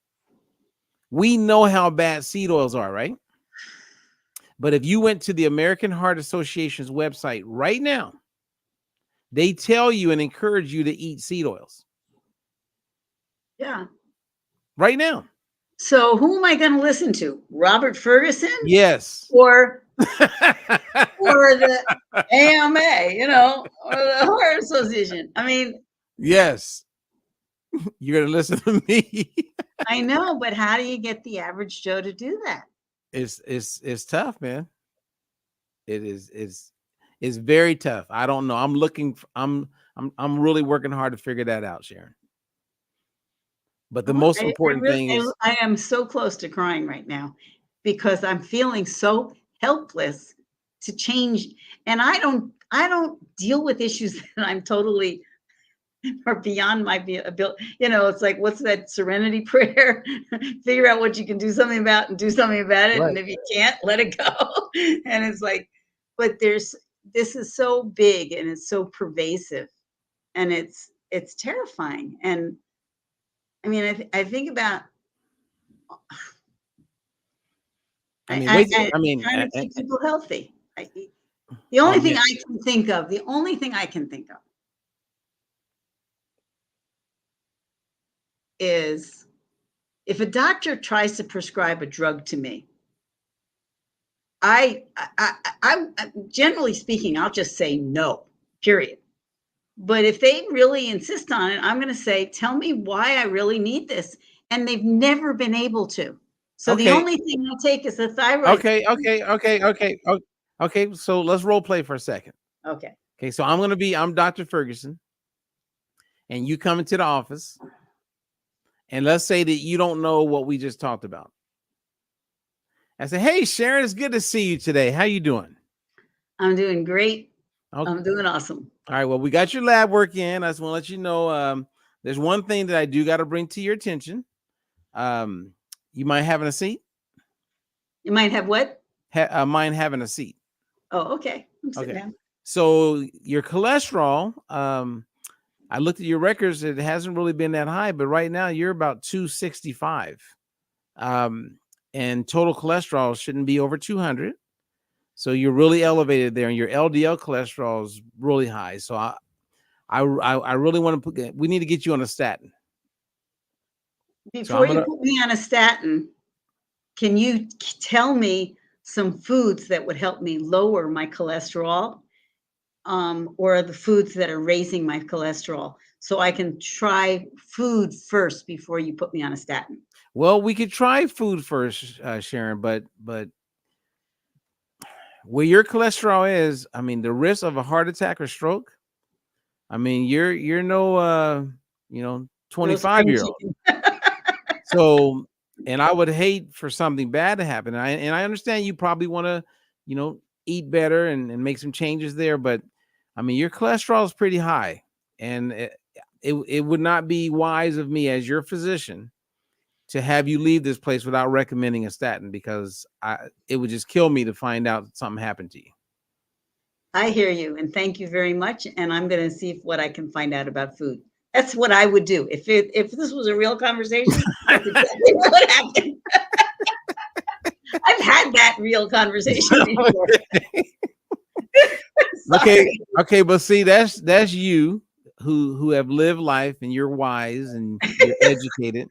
We know how bad seed oils are, right? But if you went to the American Heart Association's website right now, they tell you and encourage you to eat seed oils. Yeah. Right now. So who am I going to listen to? Robert Ferguson? Yes. Or the AMA, or the Heart Association. I mean, yes. You're going to listen to me. I know, but how do you get the average Joe to do that? It's tough, man. It's very tough. I don't know. I'm really working hard to figure that out, Sharon. But the most important thing is I am so close to crying right now because I'm feeling so helpless to change. And I don't deal with issues that I'm totally or beyond my ability. It's like, what's that serenity prayer? Figure out what you can do something about and do something about it. Right. And if you can't, let it go. And it's like, but this is so big and it's so pervasive and it's terrifying. And I mean, I think about, trying to keep people healthy. The only thing I can think of is if a doctor tries to prescribe a drug to me, I generally speaking, I'll just say no, period. But if they really insist on it, I'm going to say, tell me why I really need this. And they've never been able to. So the only thing I take is the thyroid. Okay. So let's role play for a second. Okay. So I'm Dr. Ferguson and you come into the office and let's say that you don't know what we just talked about. I say, hey, Sharon, it's good to see you today. How you doing? I'm doing great. Okay. I'm doing awesome. All right. Well, we got your lab work in. I just want to let you know there's one thing that I do got to bring to your attention. You mind having a seat? You might have what? Mind having a seat. Oh, okay. I'm sitting down. So your cholesterol, I looked at your records. It hasn't really been that high, but right now you're about 265. And total cholesterol shouldn't be over 200. So you're really elevated there, and your LDL cholesterol is really high. So I really want to we need to get you on a statin. Before you put me on a statin, can you tell me some foods that would help me lower my cholesterol, or the foods that are raising my cholesterol so I can try food first before you put me on a statin? Well, we could try food first, Sharon, but where your cholesterol is, I mean, the risk of a heart attack or stroke, I mean, you're no No 25 spring year old. chicken. So, and I would hate for something bad to happen. And I understand you probably want to, eat better and make some changes there, but I mean, your cholesterol is pretty high, and it would not be wise of me as your physician to have you leave this place without recommending a statin, because it would just kill me to find out that something happened to you. I hear you, and thank you very much. And I'm going to see what I can find out about food. That's what I would do if this was a real conversation. That's exactly what would happen. I've had that real conversation before. Sorry. Okay, but see, that's you who have lived life, and you're wise and you're educated.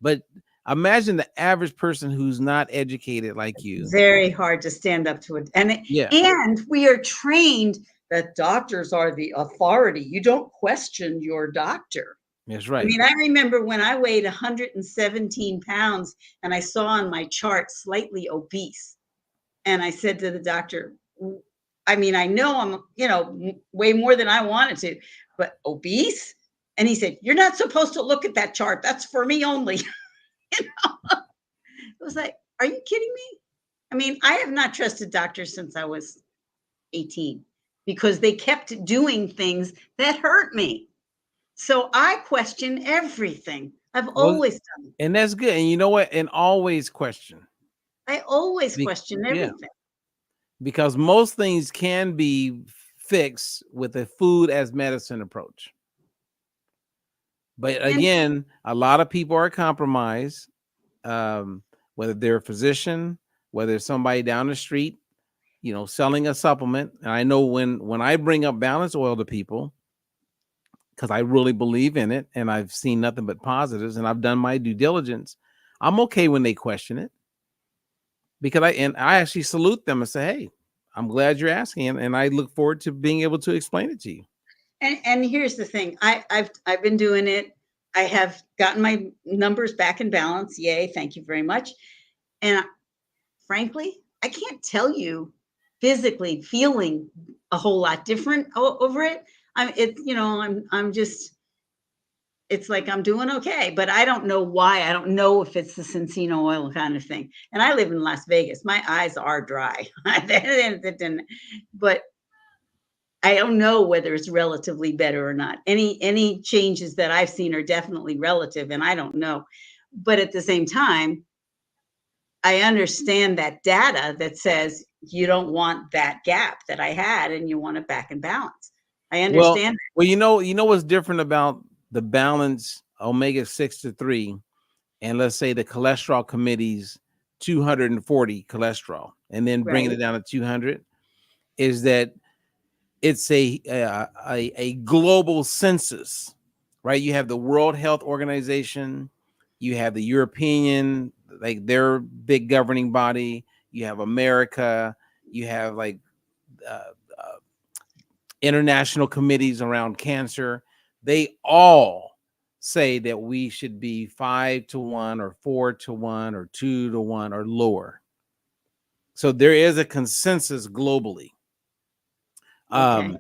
But imagine the average person who's not educated like you. Very hard to stand up to it. Yeah, And we are trained that doctors are the authority. You don't question your doctor. that's I right. mean, I remember when I weighed 117 pounds and I saw on my chart slightly obese. And I said to the doctor, I mean, I know I'm, way more than I wanted to, but obese? And he said, "You're not supposed to look at that chart. That's for me only." It was like, are you kidding me? I mean, I have not trusted doctors since I was 18 because they kept doing things that hurt me. So I question everything. I've Well, always done. and that's good. And you know what? And always question. I always Be- question yeah, everything. because most things can be fixed with a food as medicine approach. But And again, a lot of people are compromised, whether they're a physician, whether it's somebody down the street, selling a supplement. And I know when I bring up balance oil to people, because I really believe in it and I've seen nothing but positives and I've done my due diligence, I'm okay when they question it, because I actually salute them and say, hey, I'm glad you're asking, and I look forward to being able to explain it to you. and here's the thing. I've been doing it. I have gotten my numbers back in balance. Yay, thank you very much. And frankly, I can't tell you physically feeling a whole lot different over it. I'm just, it's like I'm doing okay, but I don't know why. I don't know if it's the Cincino oil kind of thing. And I live in Las Vegas. My eyes are dry. But I don't know whether it's relatively better or not. Any changes that I've seen are definitely relative, and I don't know. But at the same time, I understand that data that says you don't want that gap that I had and you want it back in balance. I Well, understand. well, you know what's different about the balance omega-6 to 3, and let's say the cholesterol committee's 240 cholesterol, and then bringing it Right. down to 200, is that it's a global census, right? You have the World Health Organization, you have the European, like their big governing body, you have America, you have like uh, uh, international committees around cancer. They all say that we should be 5-1 or 4-1 or 2-1 or lower. So there is a consensus globally. Okay.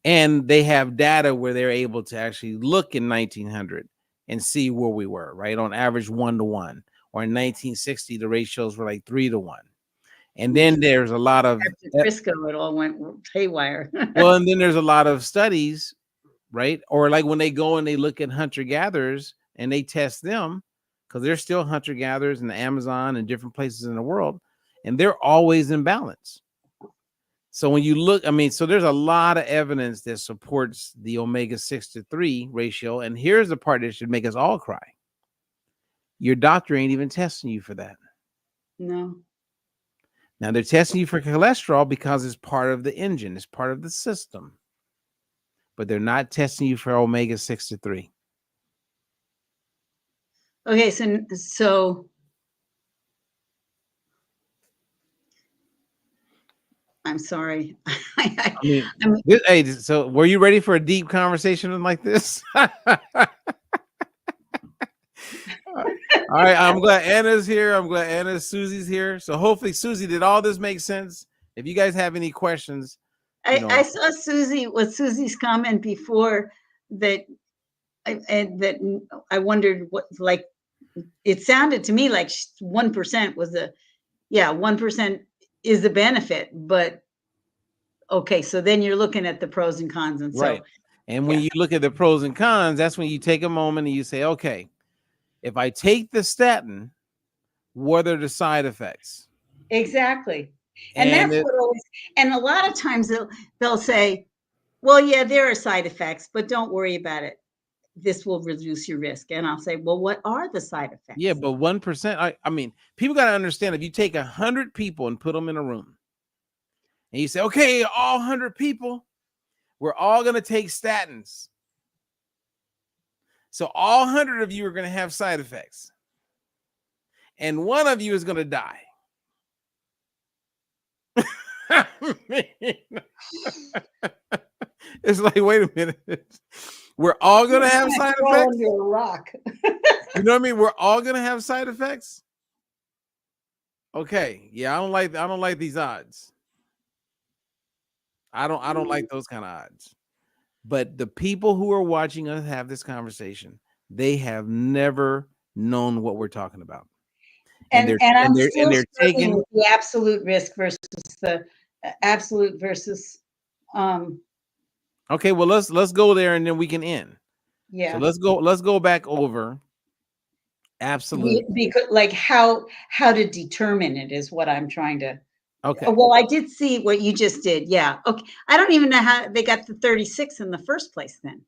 And they have data where they're able to actually look in 1900 and see where we were, right? On average 1-1, or in 1960, the ratios were like 3-1. And then there's a lot of, After Crisco, it all went haywire. well, and then there's a lot of studies, right? Or like when they go and they look at hunter gatherers and they test them, because they're still hunter gatherers in the Amazon and different places in the world, and they're always in balance. So when you look, I mean, so there's a lot of evidence that supports the omega-6 to 3 ratio. And here's the part that should make us all cry. Your doctor ain't even testing you for that. No. Now they're testing you for cholesterol because it's part of the engine, it's part of the system. But they're not testing you for omega-6 to 3. Okay, so I'm sorry. I mean, I mean, hey, so were you ready for a deep conversation like this? All right, I'm glad Anna's here. I'm glad Susie's here. So hopefully, Susie, did all this make sense? If you guys have any questions, I saw Susie's comment before that, I wondered what, like, it sounded to me like 1% was 1% is the benefit, but okay, so then you're looking at the pros and cons, and so right. And when you look at the pros and cons, that's when you take a moment and you say, okay, if I take the statin, what are the side effects? exactly. And And that's what always, and a lot of times they'll say, well, yeah, there are side effects, but don't worry about it. This will reduce your risk. And I'll say, well, what are the side yeah, effects? but 1%, I mean, people got to understand, if you take 100 people and put them in a room and you say, okay, all 100 people, we're all going to take statins. So all 100 of you are going to have side effects. And one of you is going to die. I mean, it's like, wait a minute. We're all going to have side effects. Under a rock. You know what I mean? We're all going to have side effects. Okay. Yeah, I don't like these odds. I don't like those kind of odds. But the people who are watching us have this conversation, they have never known what we're talking about. And I'm still struggling taking with the absolute risk versus the absolute versus okay, well, let's go there and then we can end. yeah. So let's go back over absolute. Because like how to determine it is what I'm trying to. Okay. Well, I did see what you just did. Yeah. Okay. I don't even know how they got the 36 in the first place then.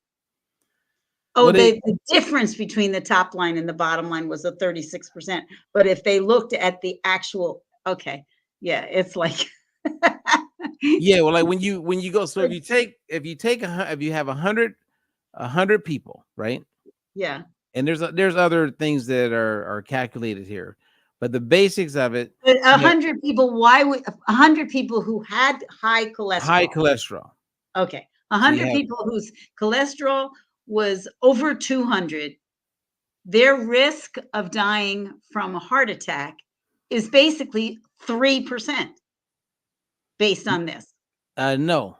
Oh, Well, the difference between the top line and the bottom line was a 36%. But if they looked at the actual, okay, yeah, it's like yeah, well, like when you go, so if you have 100 people, right? yeah. And there's other things that are calculated here, but the basics of it, But 100 people, why would 100 people who had high cholesterol? high cholesterol. Okay. So 100 people whose cholesterol was over 200, their risk of dying from a heart attack is basically 3% based on this. No.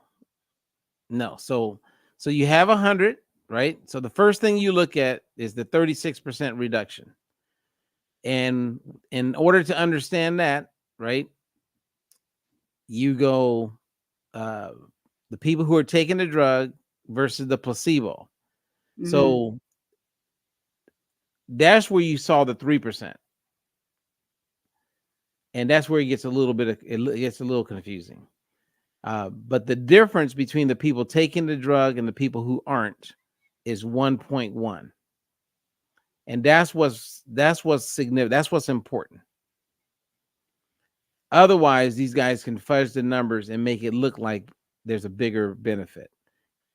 So you have 100, right? So the first thing you look at is the 36% reduction. And in order to understand that, right, you go the people who are taking the drug versus the placebo. Mhm. So that's where you saw the 3%. And that's where it gets a little confusing. But the difference between the people taking the drug and the people who aren't is 1.1. And that's what's significant. That's what's important. Otherwise, these guys can fudge the numbers and make it look like there's a bigger benefit.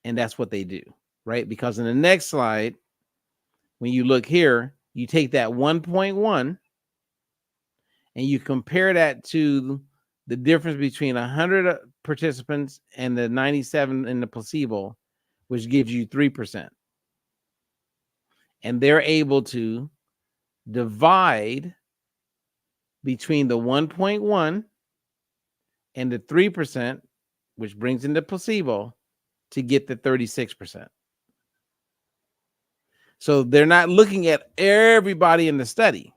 And that's what they do, right? Because in the next slide, when you look here, you take that 1.1 and you compare that to the difference between 100 participants and the 97 in the placebo, which gives you 3%. And they're able to divide between the 1.1 and the 3%, which brings in the placebo, to get the 36%. So they're not looking at everybody in the study.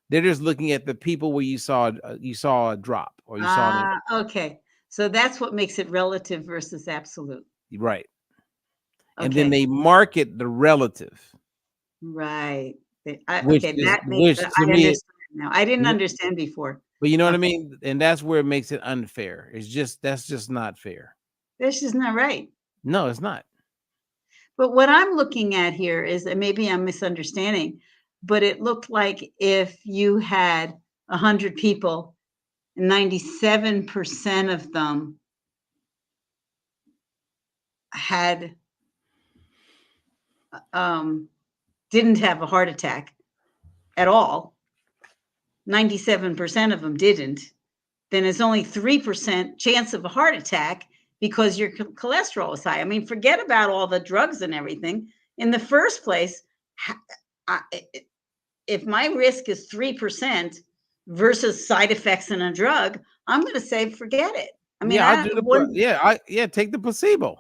They're just looking at the people where you saw a drop, or you saw okay. So that's what makes it relative versus absolute. right. Okay. And then they market the relative. Right. I understand now. I didn't understand before. But you know what I mean? And that's where it makes it unfair. That's just not fair. This is not right. No, it's not. But what I'm looking at here is, and maybe I'm misunderstanding, but it looked like if you had 100 people, 97% of them had didn't have a heart attack at all. 97% of them didn't. then it's only 3% chance of a heart attack because your cholesterol is high. I mean, forget about all the drugs and everything. In the first place, if my risk is 3% versus side effects in a drug, I'm going to say forget it. I mean, I'll do take the placebo.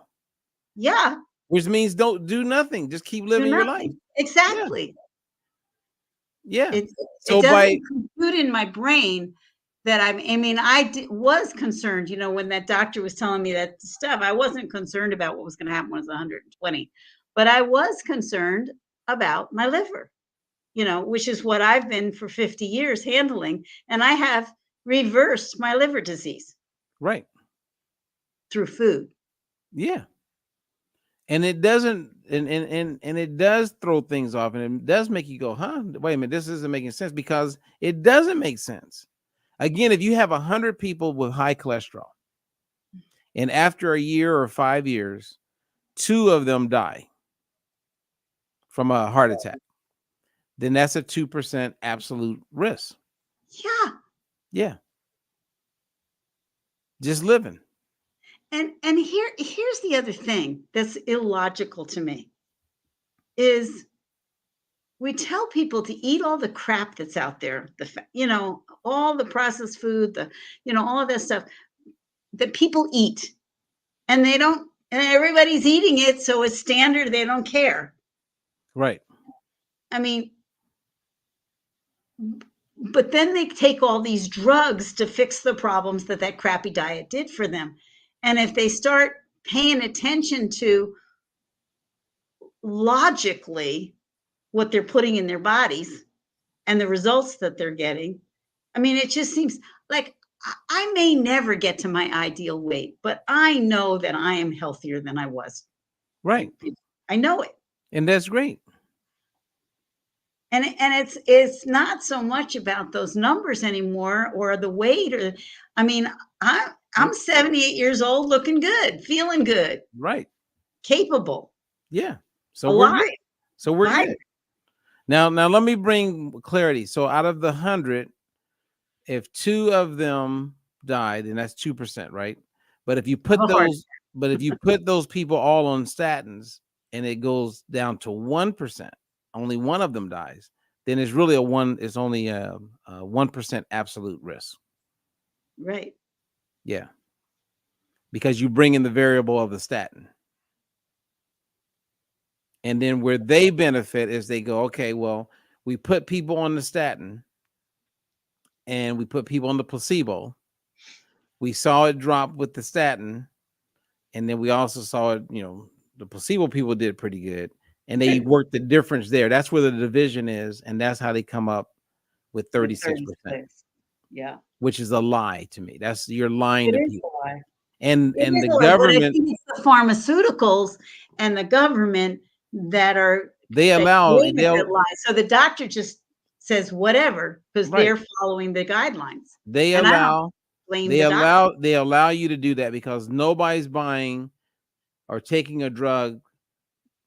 Yeah. Which means don't do nothing. Just keep living your life. Exactly. Yeah. It So doesn't compute in my brain that I was concerned, when that doctor was telling me that stuff. I wasn't concerned about what was going to happen when I was 120, but I was concerned about my liver, which is what I've been for 50 years handling. And I have reversed my liver disease. Right. Through food. Yeah. And it doesn't, and it does throw things off, and it does make you go, huh? Wait a minute, this isn't making sense, because it doesn't make sense. Again, if you have 100 people with high cholesterol, and after a year or 5 years, 2 of them die from a heart attack, then that's a 2% absolute risk. Yeah. Yeah. Just living. And here's the other thing that's illogical to me is we tell people to eat all the crap that's out there, all the processed food, all of that stuff that people eat, and they don't, and everybody's eating it, so it's standard. They don't care. Right. I mean, but then they take all these drugs to fix the problems that crappy diet did for them. And if they start paying attention to logically what they're putting in their bodies and the results that they're getting, I mean, it just seems like I may never get to my ideal weight, but I know that I am healthier than I was. Right. I know it. And that's great. And it's not so much about those numbers anymore or the weight, or I mean, I'm 78 years old, looking good, feeling good. Right. Capable. Yeah. So alive. we're good. So we're good. Now let me bring clarity. So out of the 100, if 2 of them died, then that's 2%, right? But if you put those people all on statins and it goes down to 1%, only 1 of them dies, then it's really it's only a 1% absolute risk. Right. Yeah. Because you bring in the variable of the statin. And then where they benefit is they go, okay, well, we put people on the statin and we put people on the placebo. We saw it drop with the statin. And then we also saw it, the placebo people did pretty good. And they worked the difference there. That's where the division is. And that's how they come up with 36%. Yeah. Which is a lie to me. You're lying to people. A lie. And the government, it's the pharmaceuticals and the government that are they'll lie. So the doctor just says whatever because they're following the guidelines. They allow you to do that because nobody's buying or taking a drug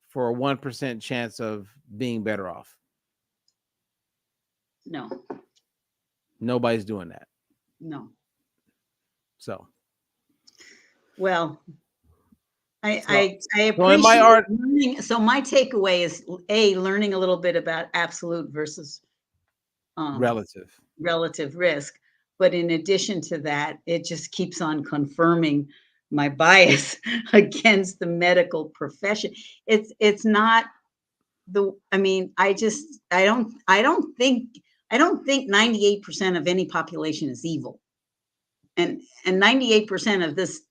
for a 1% chance of being better off. No. Nobody's doing that. No. So. Well, I appreciate so my takeaway is learning a little bit about absolute versus relative risk. But in addition to that, it just keeps on confirming my bias against the medical profession. It's not I don't think 98% of any population is evil. And 98% of this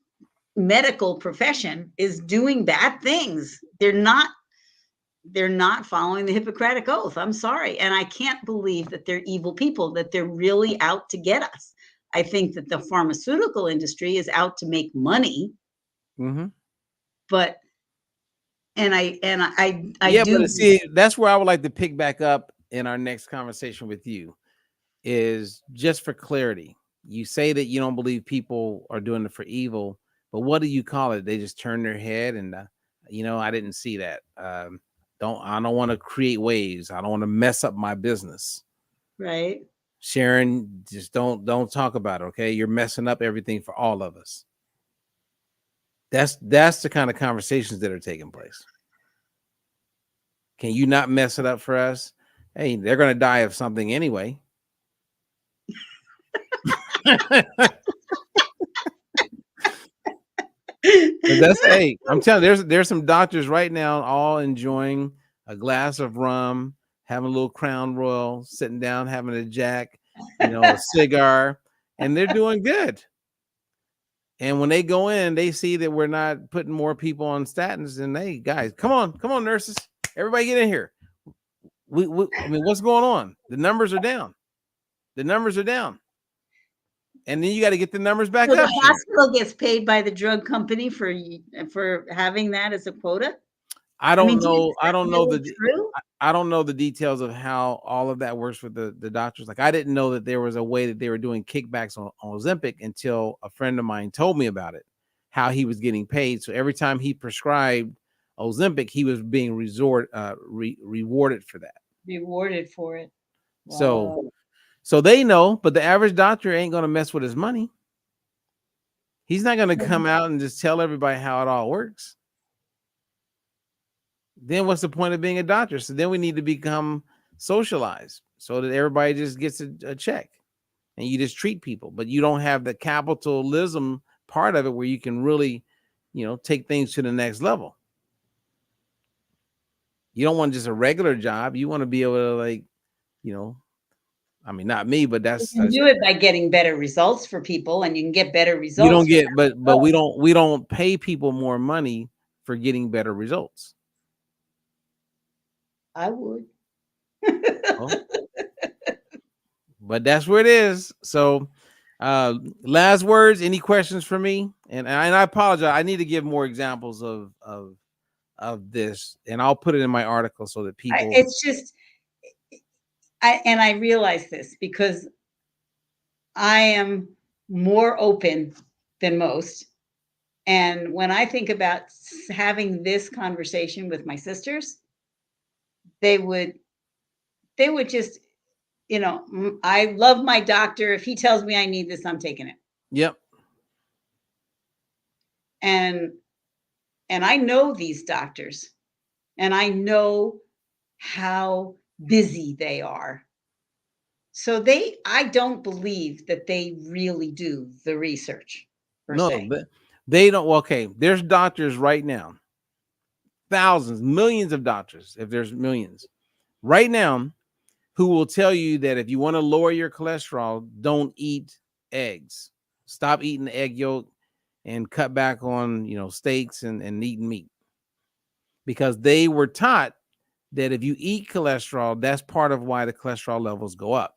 medical profession is doing bad things. They're not following the Hippocratic Oath. I'm sorry. And I can't believe that they're evil people, that they're really out to get us. I think that the pharmaceutical industry is out to make money. Mm-hmm. But I do. But see, that's where I would like to pick back up in our next conversation with you is just for clarity. You say that you don't believe people are doing it for evil, but what do you call it? They just turn their head and, I didn't see that. I don't want to create waves. I don't want to mess up my business. Right. Sharon, just don't talk about it, okay? You're messing up everything for all of us. That's the kind of conversations that are taking place. Can you not mess it up for us? Hey, they're gonna die of something anyway. But that's hey, I'm telling you, there's some doctors right now all enjoying a glass of rum, having a little Crown Royal, sitting down, having a Jack, a cigar, and they're doing good. And when they go in, they see that we're not putting more people on statins. And hey, guys, come on, nurses, everybody get in here. I mean, what's going on? The numbers are down. The numbers are down. And then you got to get the numbers back So up. the hospital gets paid by the drug company for having that as a quota? I don't know. I don't know true? I don't know the details of how all of that works for the doctors. Like I didn't know that there was a way that they were doing kickbacks on Ozempic until a friend of mine told me about it, how he was getting paid. So every time he prescribed Ozempic, he was being rewarded for that. Rewarded for it. Wow. So they know, but the average doctor ain't going to mess with his money. He's not going to come out and just tell everybody how it all works. Then what's the point of being a doctor? So then we need to become socialized so that everybody just gets a check and you just treat people, but you don't have the capitalism part of it where you can really, take things to the next level. You don't want just a regular job. You want to be able to I mean, not me, but you can do it by getting better results for people, and you can get better results. You don't get, but we don't pay people more money for getting better results. I would. Well, but that's where it is. So, last words. Any questions for me? And I apologize. I need to give more examples of this, and I'll put it in my article so that people. It's just. I realize this because I am more open than most. And when I think about having this conversation with my sisters, they would just, I love my doctor. If he tells me I need this, I'm taking it. Yep. And I know these doctors, and I know how busy they are. So I don't believe that they really do the research. No, they don't. Okay, there's doctors right now, thousands, millions of doctors, if there's millions right now, who will tell you that if you want to lower your cholesterol, don't eat eggs. Stop eating the egg yolk and cut back on, steaks and eating meat. Because they were taught that if you eat cholesterol, that's part of why the cholesterol levels go up.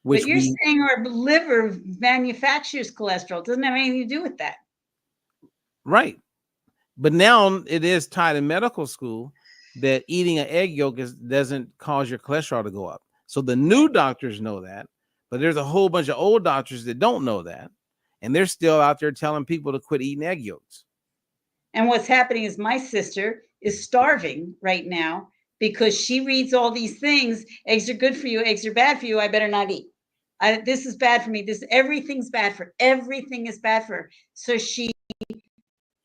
But you're saying our liver manufactures cholesterol. It doesn't have anything to do with that. Right. But now it is taught in medical school that eating an egg yolk doesn't cause your cholesterol to go up. So the new doctors know that, but there's a whole bunch of old doctors that don't know that. And they're still out there telling people to quit eating egg yolks. And what's happening is my sister is starving right now because she reads all these things. Eggs are good for you. Eggs are bad for you. I better not eat. This is bad for me. Everything's bad for her. Everything is bad for her. So she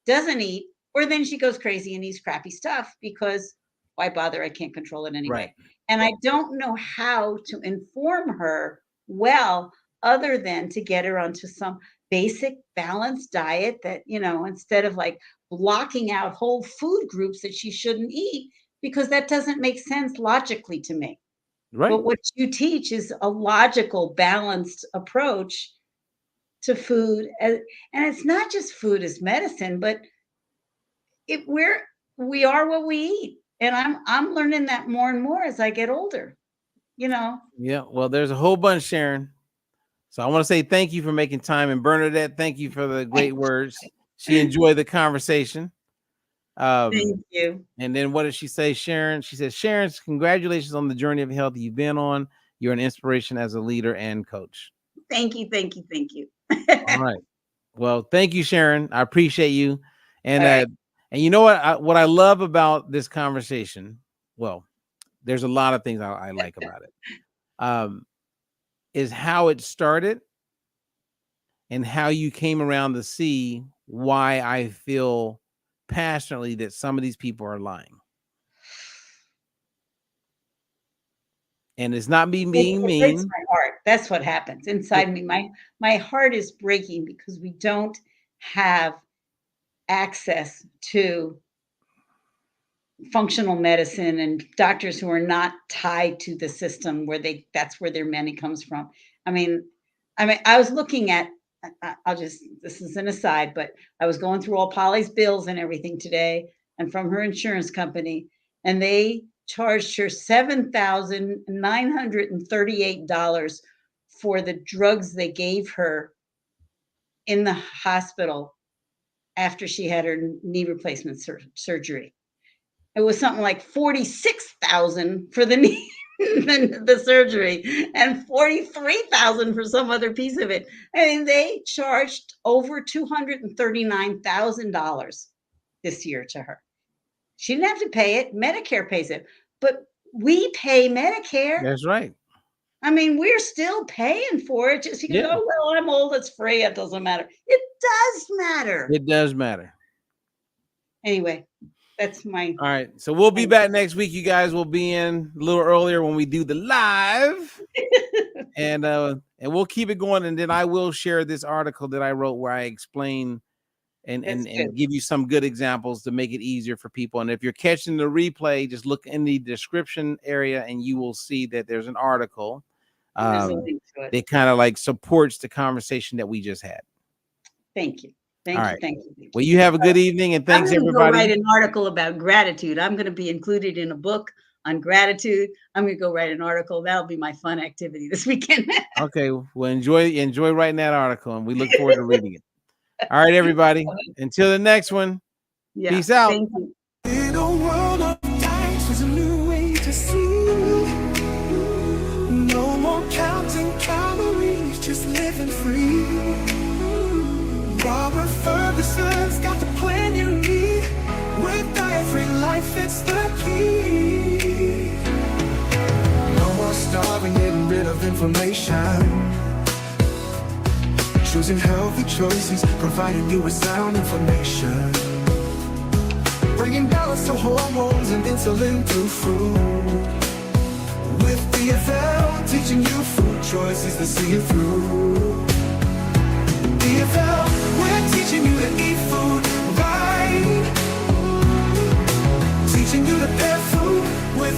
doesn't eat, or then she goes crazy and eats crappy stuff because why bother? I can't control it anyway. Right. And I don't know how to inform her well, other than to get her onto some basic balanced diet that, instead of like blocking out whole food groups that she shouldn't eat, because that doesn't make sense logically to me. Right. But what you teach is a logical, balanced approach to food. And it's not just food as medicine, but we are what we eat. And I'm learning that more and more as I get older, Yeah. Well, there's a whole bunch, Sharon. So I want to say thank you for making time. And Bernadette, thank you for the great words. She enjoyed the conversation. Thank you. And then what did she say, Sharon? She says, Sharon, congratulations on the journey of health you've been on. You're an inspiration as a leader and coach. Thank you. Thank you. Thank you. All right. Well, thank you, Sharon. I appreciate you. And and you know what I love about this conversation? Well, there's a lot of things I like about it. is how it started and how you came around to see why I feel passionately that some of these people are lying. And it's not me being It breaks mean. my heart. That's what happens inside me. My heart is breaking because we don't have access to functional medicine and doctors who are not tied to the system where that's where their money comes from. I mean, I was looking at, this is an aside, but I was going through all Polly's bills and everything today and from her insurance company, and they charged her $7,938 for the drugs they gave her in the hospital after she had her knee replacement surgery. It was something like 46,000 for the knee, the surgery, and 43,000 for some other piece of it. I mean, they charged over $239,000 this year to her. She didn't have to pay it. Medicare pays it, but we pay Medicare. That's right. I mean, we're still paying for it just because, Yeah. oh, well, I'm old, it's free, it doesn't matter. It does matter. It does matter. Anyway, that's my. All right. So we'll be back next week. You guys will be in a little earlier when we do the live. and we'll keep it going. And then I will share this article that I wrote where I explain and give you some good examples to make it easier for people. And if you're catching the replay, just look in the description area and you will see that there's an article that kind of like supports the conversation that we just had. Thank you. Thank you. Well, you have a good evening, and thanks, everybody. I'm going to write an article about gratitude. I'm going to be included in a book on gratitude. I'm going to go write an article. That'll be my fun activity this weekend. Okay. Well, enjoy writing that article, and we look forward to reading it. All right, everybody. Until the next one. Yeah, peace out. Thank you. In a world of dice, there's a new way to see. No more counting calories, just living free. Robert Ferguson's got the plan you need. With diet-free life, it's the key. No more starving, getting rid of inflammation. Choosing healthy choices, providing you with sound information. Bringing balance to hormones and insulin through food. With DFL, teaching you food choices to see it through. DFL, we're teaching you to eat food right. Teaching you to pair food with